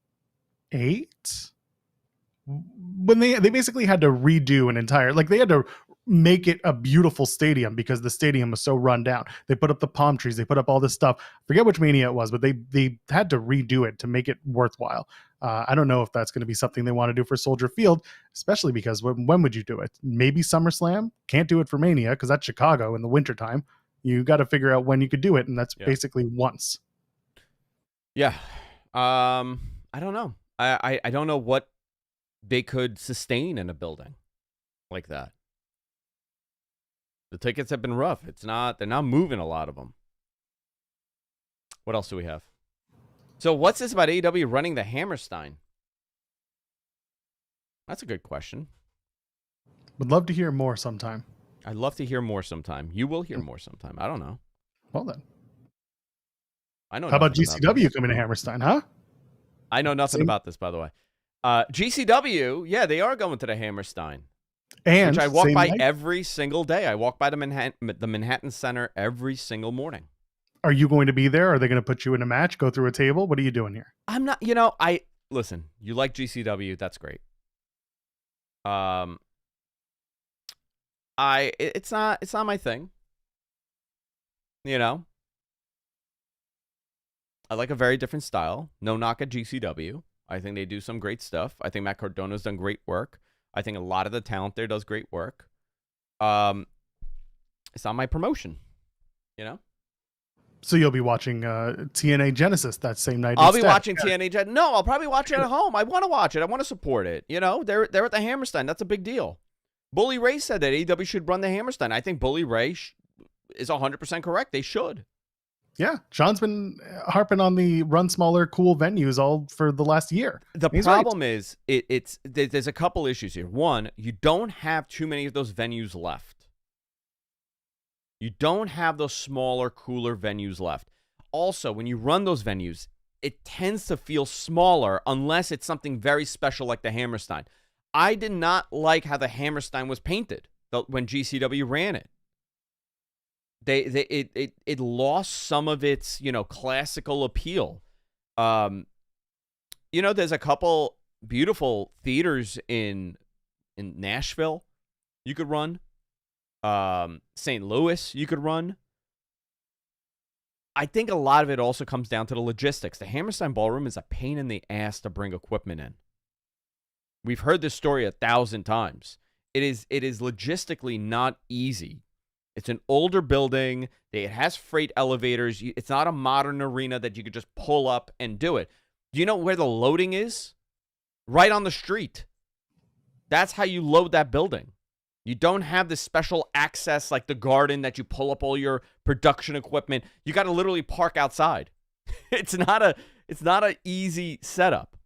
when they basically had to redo an entire, like, they had to make it a beautiful stadium because the stadium was so run down. They put up the palm trees, they put up all this stuff. I forget which Mania it was, but they had to redo it to make it worthwhile. I don't know if that's going to be something they want to do for Soldier Field, especially because when would you do it? Maybe SummerSlam. Can't do it for Mania because that's Chicago in the wintertime. You got to figure out when you could do it, and that's basically once. Yeah. I don't know. I don't know what they could sustain in a building like that. The tickets have been rough. They're not moving a lot of them. What else do we have? So what's this about AEW running the Hammerstein? That's a good question. Would love to hear more sometime. I'd love to hear more sometime. You will hear more sometime. I don't know. Well then. I know. How about GCW coming to Hammerstein, huh? I know nothing about this, by the way. GCW, yeah, they are going to the Hammerstein. And which I walk by every single day. I walk by the Manhattan Center every single morning. Are you going to be there? Are they going to put you in a match, go through a table? What are you doing here? I'm not, listen, you like GCW, that's great. It's not my thing. I like a very different style. No knock at GCW. I think they do some great stuff. I think Matt Cardona's done great work. I think a lot of the talent there does great work. It's not my promotion, So you'll be watching TNA Genesis that same night. I'll be watching TNA Genesis. No, I'll probably watch it at home. I want to watch it. I want to support it. They're at the Hammerstein. That's a big deal. Bully Ray said that AEW should run the Hammerstein. I think Bully Ray is 100% correct. They should. Yeah, Sean's been harping on the run smaller, cool venues all for the last year. The problem is there's a couple issues here. One, you don't have too many of those venues left. You don't have those smaller, cooler venues left. Also, when you run those venues, it tends to feel smaller unless it's something very special like the Hammerstein. I did not like how the Hammerstein was painted when GCW ran it. It lost some of its, classical appeal. There's a couple beautiful theaters in Nashville you could run. St. Louis you could run. I think a lot of it also comes down to the logistics. The Hammerstein Ballroom is a pain in the ass to bring equipment in. We've heard this story 1,000 times. It is logistically not easy. It's an older building. It has freight elevators. It's not a modern arena that you could just pull up and do it. Do you know where the loading is? Right on the street. That's how you load that building. You don't have this special access like the Garden that you pull up all your production equipment. You got to literally park outside. It's not a easy setup.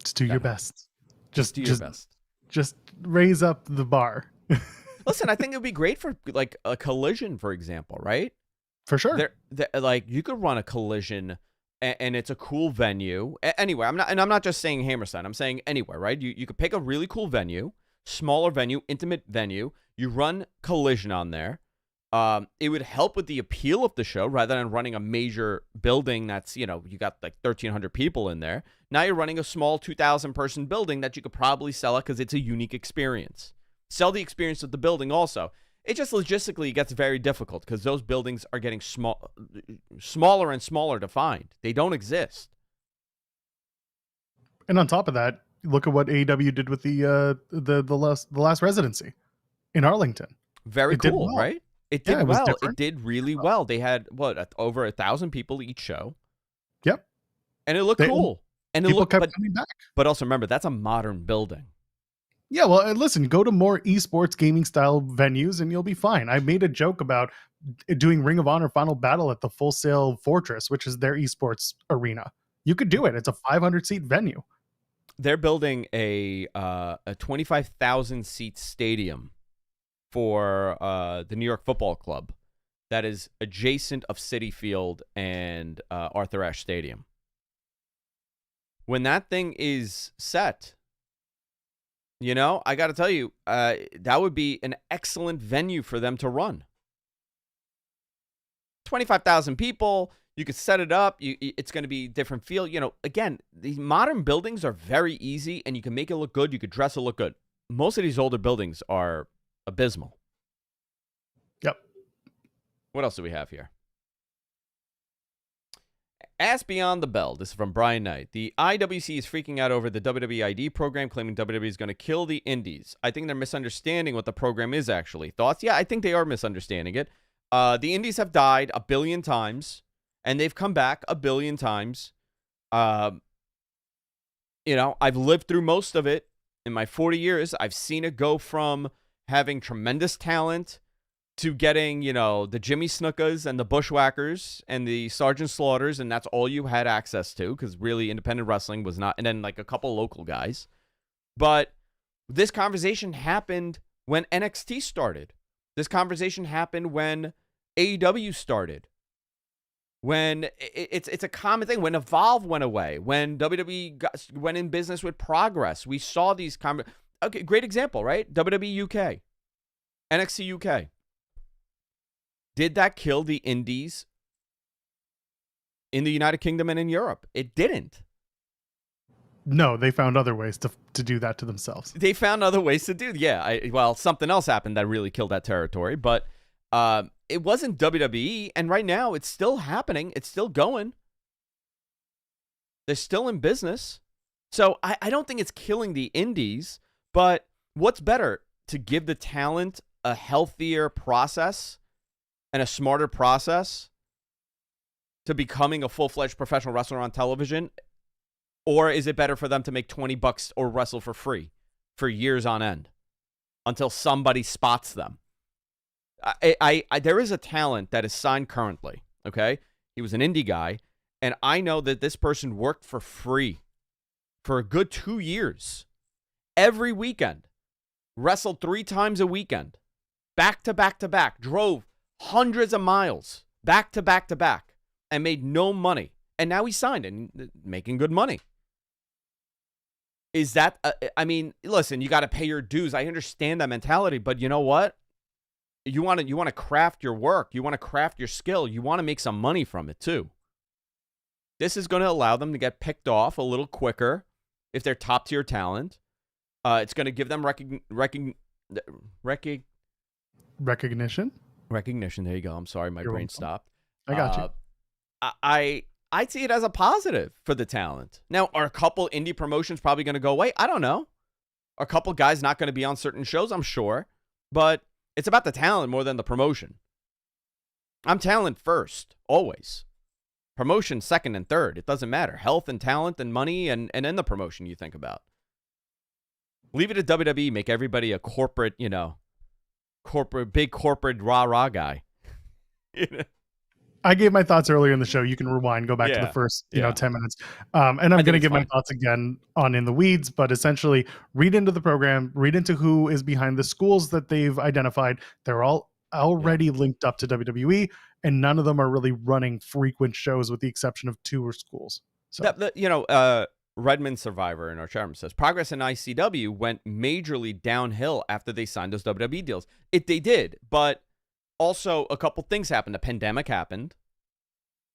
Just do your best. Just do your best. Just raise up the bar. Listen, I think it would be great for like a Collision, for example, right? For sure. Like you could run a Collision and it's a cool venue. Anyway, I'm not just saying Hammerstein. I'm saying anywhere, right? You could pick a really cool venue, smaller venue, intimate venue. You run Collision on there. It would help with the appeal of the show rather than running a major building that's, you got like 1,300 people in there. Now you're running a small 2,000 person building that you could probably sell it because it's a unique experience. Sell the experience of the building also. It just logistically gets very difficult because those buildings are getting smaller and smaller to find. They don't exist. And on top of that, look at what AEW did with the last residency in Arlington. Very cool, well. Right? It did well. It did really well. They had over 1,000 people each show. Yep. And it looked cool. And people kept coming back. But also remember, that's a modern building. Yeah, well, listen, go to more esports gaming style venues and you'll be fine. I made a joke about doing Ring of Honor Final Battle at the Full Sail Fortress, which is their esports arena. You could do it. It's a 500 seat venue. They're building a 25,000 seat stadium for the New York Football Club that is adjacent of Citi Field and Arthur Ashe Stadium. When that thing is set, I got to tell you, that would be an excellent venue for them to run. 25,000 people, you could set it up. It's going to be different feel. Again, these modern buildings are very easy, and you can make it look good. You could dress it look good. Most of these older buildings are abysmal. Yep. What else do we have here? Ask Beyond the Bell. This is from Brian Knight. The IWC is freaking out over the WWE ID program, claiming WWE is going to kill the indies. I think they're misunderstanding what the program is actually. Thoughts? Yeah, I think they are misunderstanding it. The indies have died 1 billion times, and they've come back 1 billion times. I've lived through most of it in my 40 years. I've seen it go from having tremendous talent to getting, the Jimmy Snukas and the Bushwhackers and the Sergeant Slaughters, and that's all you had access to because really independent wrestling was not, and then like a couple local guys. But this conversation happened when NXT started. This conversation happened when AEW started. When it's a common thing. When Evolve went away, when WWE went in business with Progress, we saw these Okay, great example, right? WWE UK, NXT UK. Did that kill the indies in the United Kingdom and in Europe? It didn't. No, they found other ways to do that to themselves. They found other ways to do. Yeah, something else happened that really killed that territory, but it wasn't WWE, and right now it's still happening. It's still going. They're still in business. So I don't think it's killing the indies, but what's better, to give the talent a healthier process and a smarter process to becoming a full-fledged professional wrestler on television? Or is it better for them to make $20 or wrestle for free for years on end until somebody spots them? There is a talent that is signed currently, okay? He was an indie guy, and I know that this person worked for free for a good 2 years. Every weekend. Wrestled 3 times a weekend. Back to back to back. Drove hundreds of miles. Back to back to back. And made no money. And now he's signed and making good money. Is that, listen, you got to pay your dues. I understand that mentality, but you know what? You want to craft your work. You want to craft your skill. You want to make some money from it too. This is going to allow them to get picked off a little quicker if they're top tier talent. It's going to give them recognition. Recognition. There you go. I'm sorry, my brain stopped. I got you. I see it as a positive for the talent. Now, are a couple indie promotions probably going to go away? I don't know. Are a couple guys not going to be on certain shows? I'm sure. But it's about the talent more than the promotion. I'm talent first, always. Promotion second and third. It doesn't matter. Health and talent and money and then the promotion you think about. Leave it at WWE. Make everybody a corporate, big corporate rah-rah guy. I gave my thoughts earlier in the show. You can rewind, go back to the first, 10 minutes. And I'm going to give my thoughts again on In the Weeds, but essentially read into the program, read into who is behind the schools that they've identified. They're all already linked up to WWE, and none of them are really running frequent shows with the exception of 2 schools. So Redmond Survivor in our chat room says progress in ICW went majorly downhill after they signed those WWE deals. They did, but also a couple things happened. The pandemic happened,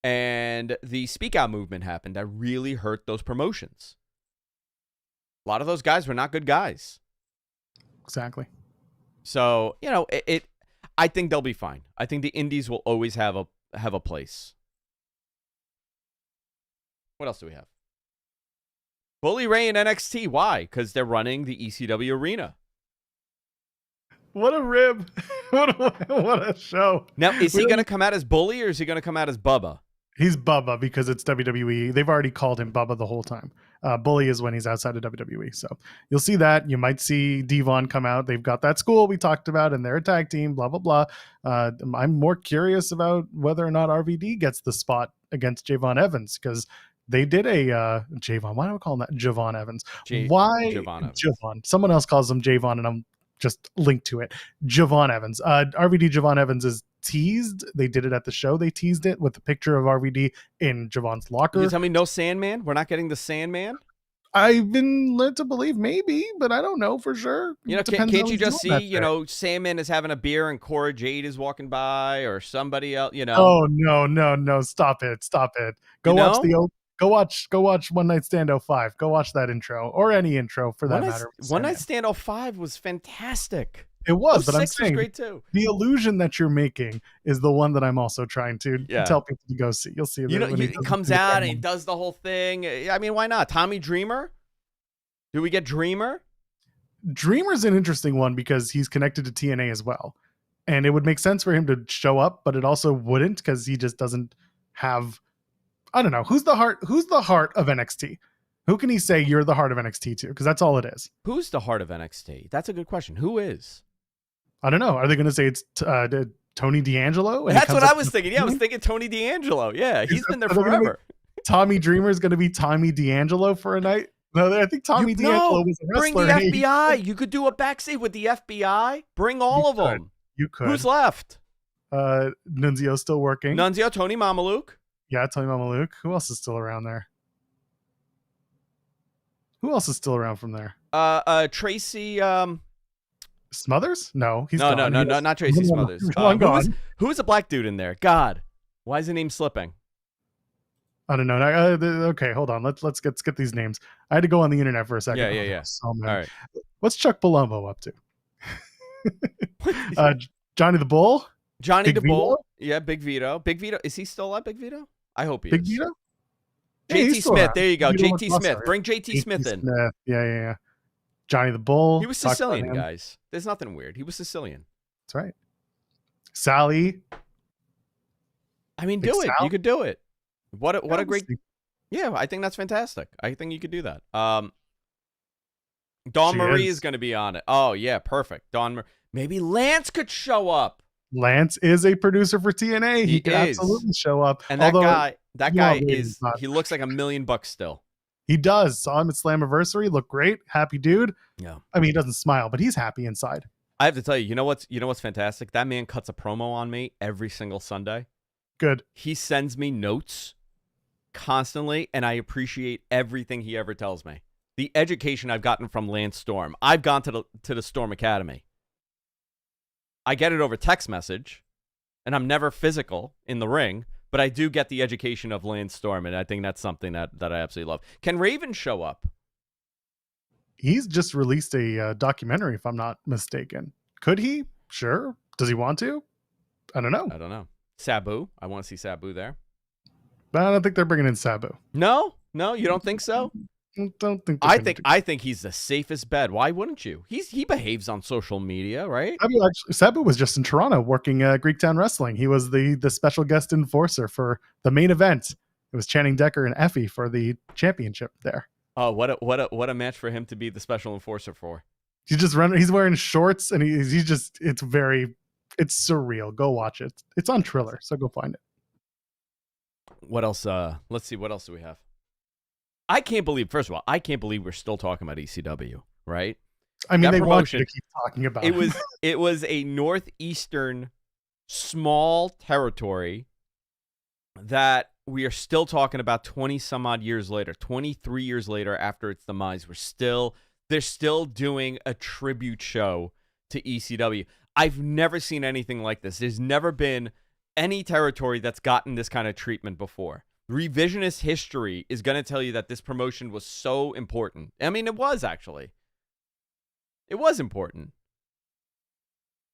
and the Speak Out movement happened that really hurt those promotions. A lot of those guys were not good guys. Exactly. So, I think they'll be fine. I think the indies will always have a place. What else do we have? Bully Ray in NXT. Why? Because they're running the ECW arena. What a rib. What a show. Now, is he going to come out as Bully or is he going to come out as Bubba? He's Bubba because it's WWE. They've already called him Bubba the whole time. Bully is when he's outside of WWE. So you'll see that. You might see Devon come out. They've got that school we talked about and they're a tag team, blah, blah, blah. I'm more curious about whether or not RVD gets the spot against Javon Evans because they did a Javon. Why do I call him that? Javon Evans. Why? Javon. Someone else calls him Javon and I'm just linked to it. Javon Evans. RVD Javon Evans is teased. They did it at the show. They teased it with a picture of RVD in Javon's locker. You tell me no Sandman? We're not getting the Sandman? I've been led to believe maybe, but I don't know for sure. Can't you just see, Sandman is having a beer and Cora Jade is walking by or somebody else, Oh, no. Stop it. Go watch One Night Stand 05. Go watch that intro or any intro for that matter. One Night Stand 05 was fantastic. It was, but I'm saying great too. The illusion that you're making is the one that I'm also trying to tell people to go see. You'll see. He comes out and he does the whole thing. I mean, why not? Tommy Dreamer? Do we get Dreamer? Dreamer's an interesting one because he's connected to TNA as well. And it would make sense for him to show up, but it also wouldn't because he just doesn't have... I don't know. Who's the heart of NXT? Who can he say you're the heart of NXT to? Because that's all it is. Who's the heart of NXT? That's a good question. Who is? I don't know. Are they going to say it's Tony D'Angelo? That's what I was thinking. Yeah, I was thinking Tony D'Angelo. Yeah, he's been there forever. Tommy Dreamer is going to be Tommy D'Angelo for a night? No, I think Tommy D'Angelo was a wrestler. Bring the FBI. You could do a backstage with the FBI. Bring all of them. You could. Who's left? Nunzio's still working. Nunzio, Tony Mamaluke. Yeah, Tony Mamaluke. Who else is still around there? Who else is still around from there? Tracy Smothers? No, he's no, gone. no, not Tracy Smothers. Who's a black dude in there? God, why is the name slipping? I don't know. Okay, hold on. Let's get these names. I had to go on the internet for a second. Yeah. All right. What's Chuck Palumbo up to? Johnny the Bull. Johnny the Bull. Yeah, Big Vito. Big Vito. Is he still alive, Big Vito? I hope he is. Big Vito? JT Smith. There you go. JT Smith. Bring JT Smith in. Yeah. Johnny the Bull. He was Sicilian, guys. There's nothing weird. He was Sicilian. That's right. Sally. I mean, do it. You could do it. What a great... Yeah, I think that's fantastic. I think you could do that. Dawn Marie is going to be on it. Oh, yeah, perfect. Maybe Lance could show up. Lance is a producer for TNA. He could absolutely show up. And that guy he looks like $1 million still. He does. Saw him at Slammiversary. Looked great. Happy dude. Yeah. I mean, he doesn't smile, but he's happy inside. I have to tell you, you know what's fantastic? That man cuts a promo on me every single Sunday. Good. He sends me notes constantly, and I appreciate everything he ever tells me. The education I've gotten from Lance Storm. I've gone to the Storm Academy. I get it over text message, and I'm never physical in the ring, but I do get the education of Lance Storm, and I think that's something that I absolutely love. Can Raven show up? He's just released a documentary, if I'm not mistaken. Could he? Sure. Does he want to? I don't know. Sabu. I want to see Sabu there. But I don't think they're bringing in Sabu. No, you don't think so? I think he's the safest bet. Why wouldn't you? He behaves on social media, right? Sabu was just in Toronto working Greektown Wrestling. He was the special guest enforcer for the main event. It was Channing Decker and Effie for the championship there. Oh, what a match for him to be the special enforcer for. He's just running. He's wearing shorts and he's just. It's surreal. Go watch it. It's on Triller, so go find it. What else? Let's see. What else do we have? I can't believe, first of all, we're still talking about ECW, right? I mean, they want you to keep talking about it. It was a Northeastern small territory that we are still talking about 20 some odd years later, 23 years later after its demise. They're still doing a tribute show to ECW. I've never seen anything like this. There's never been any territory that's gotten this kind of treatment before. Revisionist history is going to tell you that this promotion was so important. I mean, it was actually. It was important.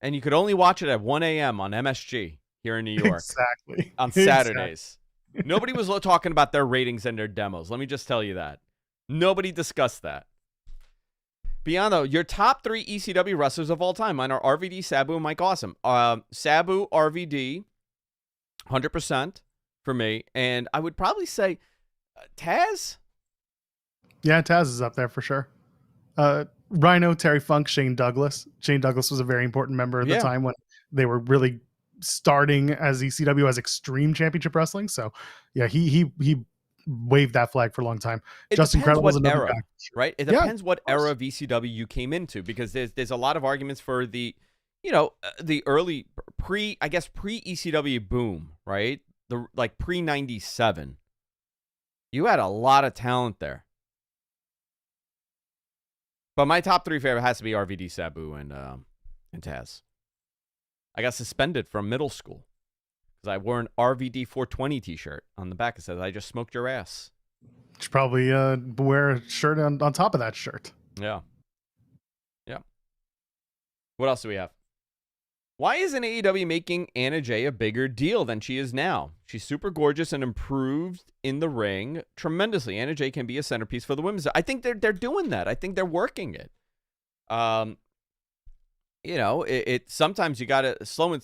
And you could only watch it at 1 a.m. on MSG here in New York. Exactly. On Saturdays. Nobody was talking about their ratings and their demos. Let me just tell you that. Nobody discussed that. Beyond though, your top 3 ECW wrestlers of all time. Mine are RVD, Sabu, and Mike Awesome. Sabu, RVD, 100% for me. And I would probably say Taz? Yeah, Taz is up there for sure. Rhino, Terry Funk, Shane Douglas. Shane Douglas was a very important member at the time when they were really starting as ECW as Extreme Championship Wrestling. So yeah, he waved that flag for a long time. Just Incredible was another era, right? It depends what era of ECW you came into, because there's a lot of arguments for the, the early pre ECW boom, right? The pre 97. You had a lot of talent there. But my top 3 favorite has to be RVD, Sabu, and Taz. I got suspended from middle school because I wore an RVD 420 t-shirt on the back. It says, "I just smoked your ass." You should probably wear a shirt on top of that shirt. Yeah. Yeah. What else do we have? Why isn't AEW making Anna Jay a bigger deal than she is now? She's super gorgeous and improved in the ring tremendously. Anna Jay can be a centerpiece for the women's. I think they're doing that. I think they're working it. Sometimes you gotta slow and.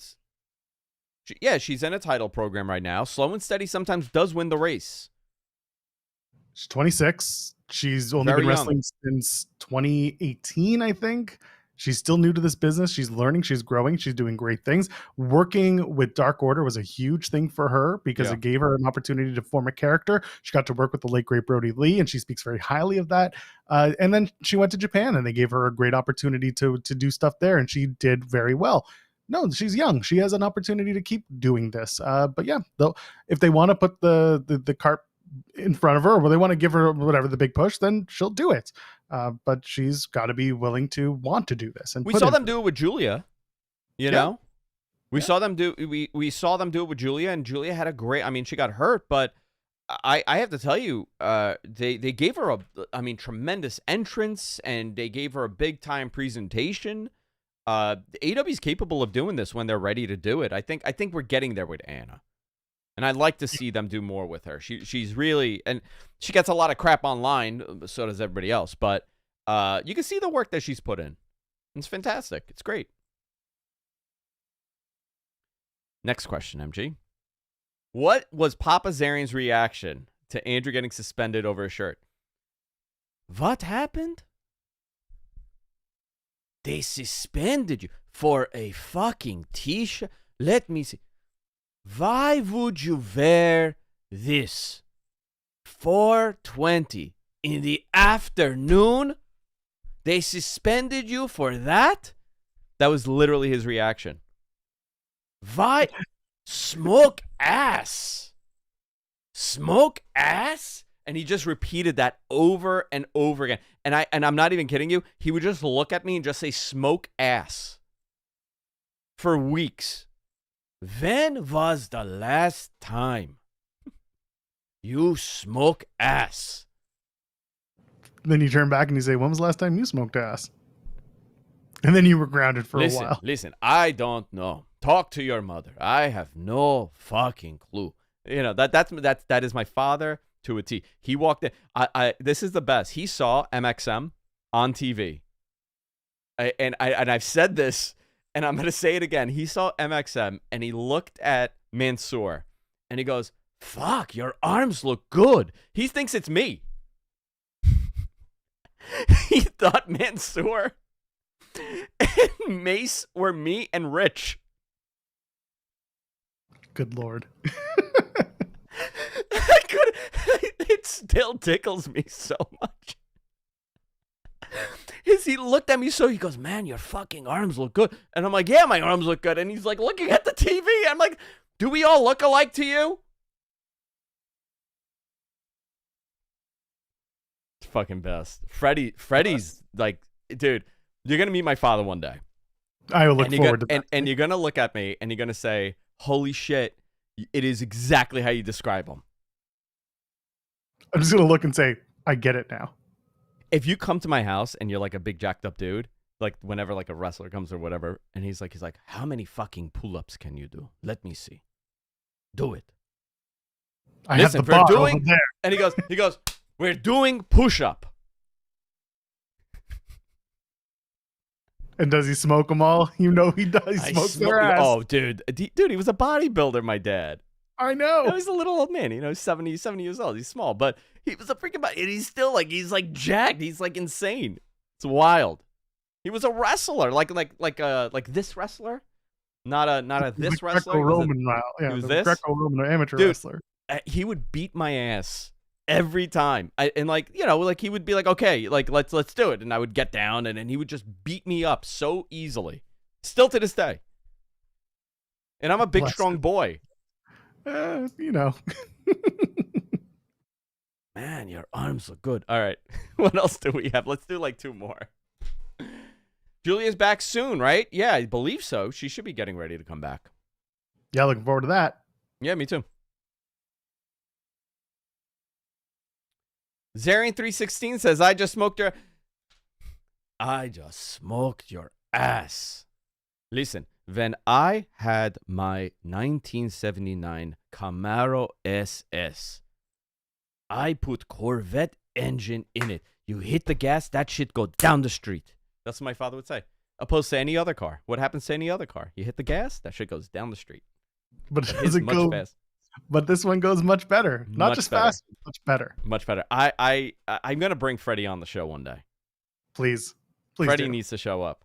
She's in a title program right now. Slow and steady sometimes does win the race. She's 26. She's only been wrestling since 2018, I think. She's still new to this business. She's learning. She's growing. She's doing great things. Working with Dark Order was a huge thing for her because it gave her an opportunity to form a character. She got to work with the late, great Brody Lee, and she speaks very highly of that. And then she went to Japan, and they gave her a great opportunity to do stuff there, and she did very well. No, she's young. She has an opportunity to keep doing this. But yeah, if they want to put the cart in front of her, or they want to give her whatever the big push, then she'll do it. But she's got to be willing to want to do this. And we saw them do it with Julia. You know, we saw them do we saw them do it with Julia, and Julia had a great. I mean, she got hurt, but I have to tell you, they gave her a tremendous entrance, and they gave her a big time presentation. AEW is capable of doing this when they're ready to do it. I think we're getting there with Anna. And I'd like to see them do more with her. She's really, and she gets a lot of crap online, so does everybody else. But you can see the work that she's put in. It's fantastic. It's great. Next question, MG. What was Papa Zarin's reaction to Andrew getting suspended over a shirt? What happened? They suspended you for a fucking t-shirt? Let me see. Why would you wear this? 4:20 in the afternoon? They suspended you for that? That was literally his reaction. Why? Smoke ass. Smoke ass? And he just repeated that over and over again. And I'm not even kidding you. He would just look at me and just say smoke ass for weeks. When was the last time you smoke ass? Then you turn back and you say, when was the last time you smoked ass? And then you were grounded for a while. Listen, I don't know. Talk to your mother. I have no fucking clue. You know, that is my father to a T. He walked in. This is the best. He saw MXM on TV. And I've said this, and I'm going to say it again. He saw MXM, and he looked at Mansoor, and he goes, fuck, your arms look good. He thinks it's me. He thought Mansoor and Mace were me and Rich. Good Lord. It still tickles me so much. he looked at me, so he goes, man, your fucking arms look good. And I'm like, yeah, my arms look good. And he's like looking at the TV. I'm like, do we all look alike to you? It's fucking best. Freddie's like, dude, you're going to meet my father one day. I will look forward to that. And you're going to look at me and you're going to say, holy shit, it is exactly how you describe him. I'm just going to look and say, I get it now. If you come to my house and you're like a big jacked up dude, like whenever like a wrestler comes or whatever, and he's like, how many fucking pull-ups can you do? Let me see. Do it. Listen, have the bar over there. And he goes, we're doing push-up. And does he smoke them all? You know he does. He smokes their ass. Oh, dude, he was a bodybuilder, my dad. I know. He's a little old man, 70 years old. He's small, but he was a freaking body. And he's still he's like jacked. He's like insane. It's wild. He was a wrestler, like this wrestler, not a this wrestler. Greco-Roman, he was this Greco-Roman amateur wrestler. He would beat my ass every time, and he would be like, okay, like let's do it, and I would get down, and then he would just beat me up so easily, still to this day. And I'm a big, strong boy. Man, your arms look good. All right. What else do we have? Let's do like two more. Julia's back soon, right? Yeah, I believe so. She should be getting ready to come back. Yeah, looking forward to that. Yeah, me too. Zarin316 says, I just smoked your ass. Listen. When I had my 1979 Camaro SS, I put Corvette engine in it. You hit the gas, that shit go down the street. That's what my father would say. Opposed to any other car. What happens to any other car? You hit the gas, that shit goes down the street. But it doesn't go fast. But this one goes much better. Not just fast, much better. Much better. I'm gonna bring Freddie on the show one day. Please Freddie needs to show up.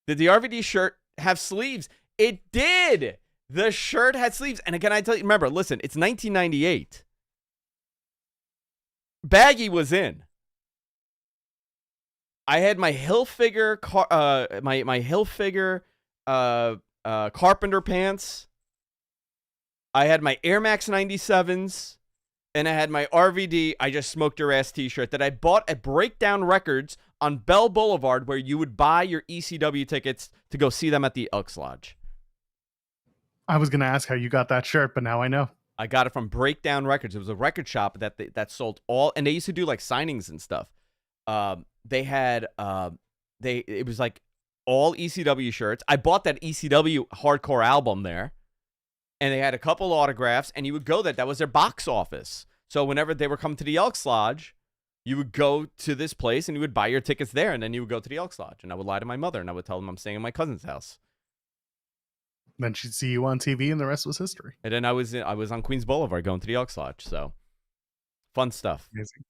Did the RVD shirt have sleeves? It did. The shirt had sleeves. And again, I tell you, remember, listen, it's 1998. Baggy was in. I had my Hilfiger, my Hilfiger carpenter pants. I had my Air Max 97s. And I had my RVD, I Just Smoked Your Ass t-shirt that I bought at Breakdown Records on Bell Boulevard, where you would buy your ECW tickets to go see them at the Elks Lodge. I was going to ask how you got that shirt, but now I know. I got it from Breakdown Records. It was a record shop that sold all, and they used to do like signings and stuff. They had, it was like all ECW shirts. I bought that ECW hardcore album there. And they had a couple autographs, and you would go there. That was their box office. So whenever they were coming to the Elks Lodge, you would go to this place, and you would buy your tickets there, and then you would go to the Elks Lodge. And I would lie to my mother, and I would tell them I'm staying at my cousin's house. Then she'd see you on TV, and the rest was history. And then I was on Queens Boulevard going to the Elks Lodge. So fun stuff. Amazing.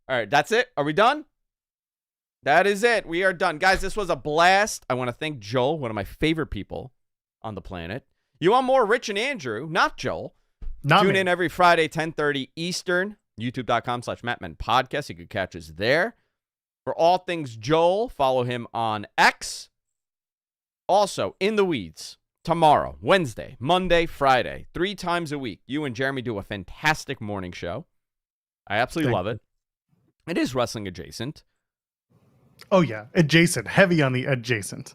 All right, that's it. Are we done? That is it. We are done. Guys, this was a blast. I want to thank Joel, one of my favorite people on the planet. You want more Rich and Andrew, not Joel. Tune in every Friday, 10:30 Eastern, youtube.com/MattMen Podcast. You can catch us there. For all things Joel, follow him on X. Also, In the Weeds, tomorrow, Wednesday, Monday, Friday, 3 times a week. You and Jeremy do a fantastic morning show. I absolutely love it. It is wrestling adjacent. Oh, yeah. Adjacent. Heavy on the adjacent.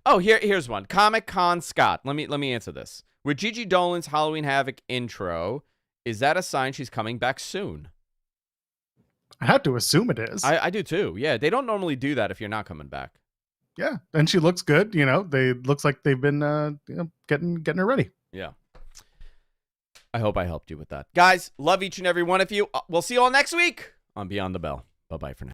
Oh, here's one. Comic-Con Scott. Let me answer this. With Gigi Dolan's Halloween Havoc intro, is that a sign she's coming back soon? I have to assume it is. I do too. Yeah, they don't normally do that if you're not coming back. Yeah, and she looks good. They looks like they've been getting her ready. Yeah. I hope I helped you with that. Guys, love each and every one of you. We'll see you all next week on Beyond the Bell. Bye-bye for now.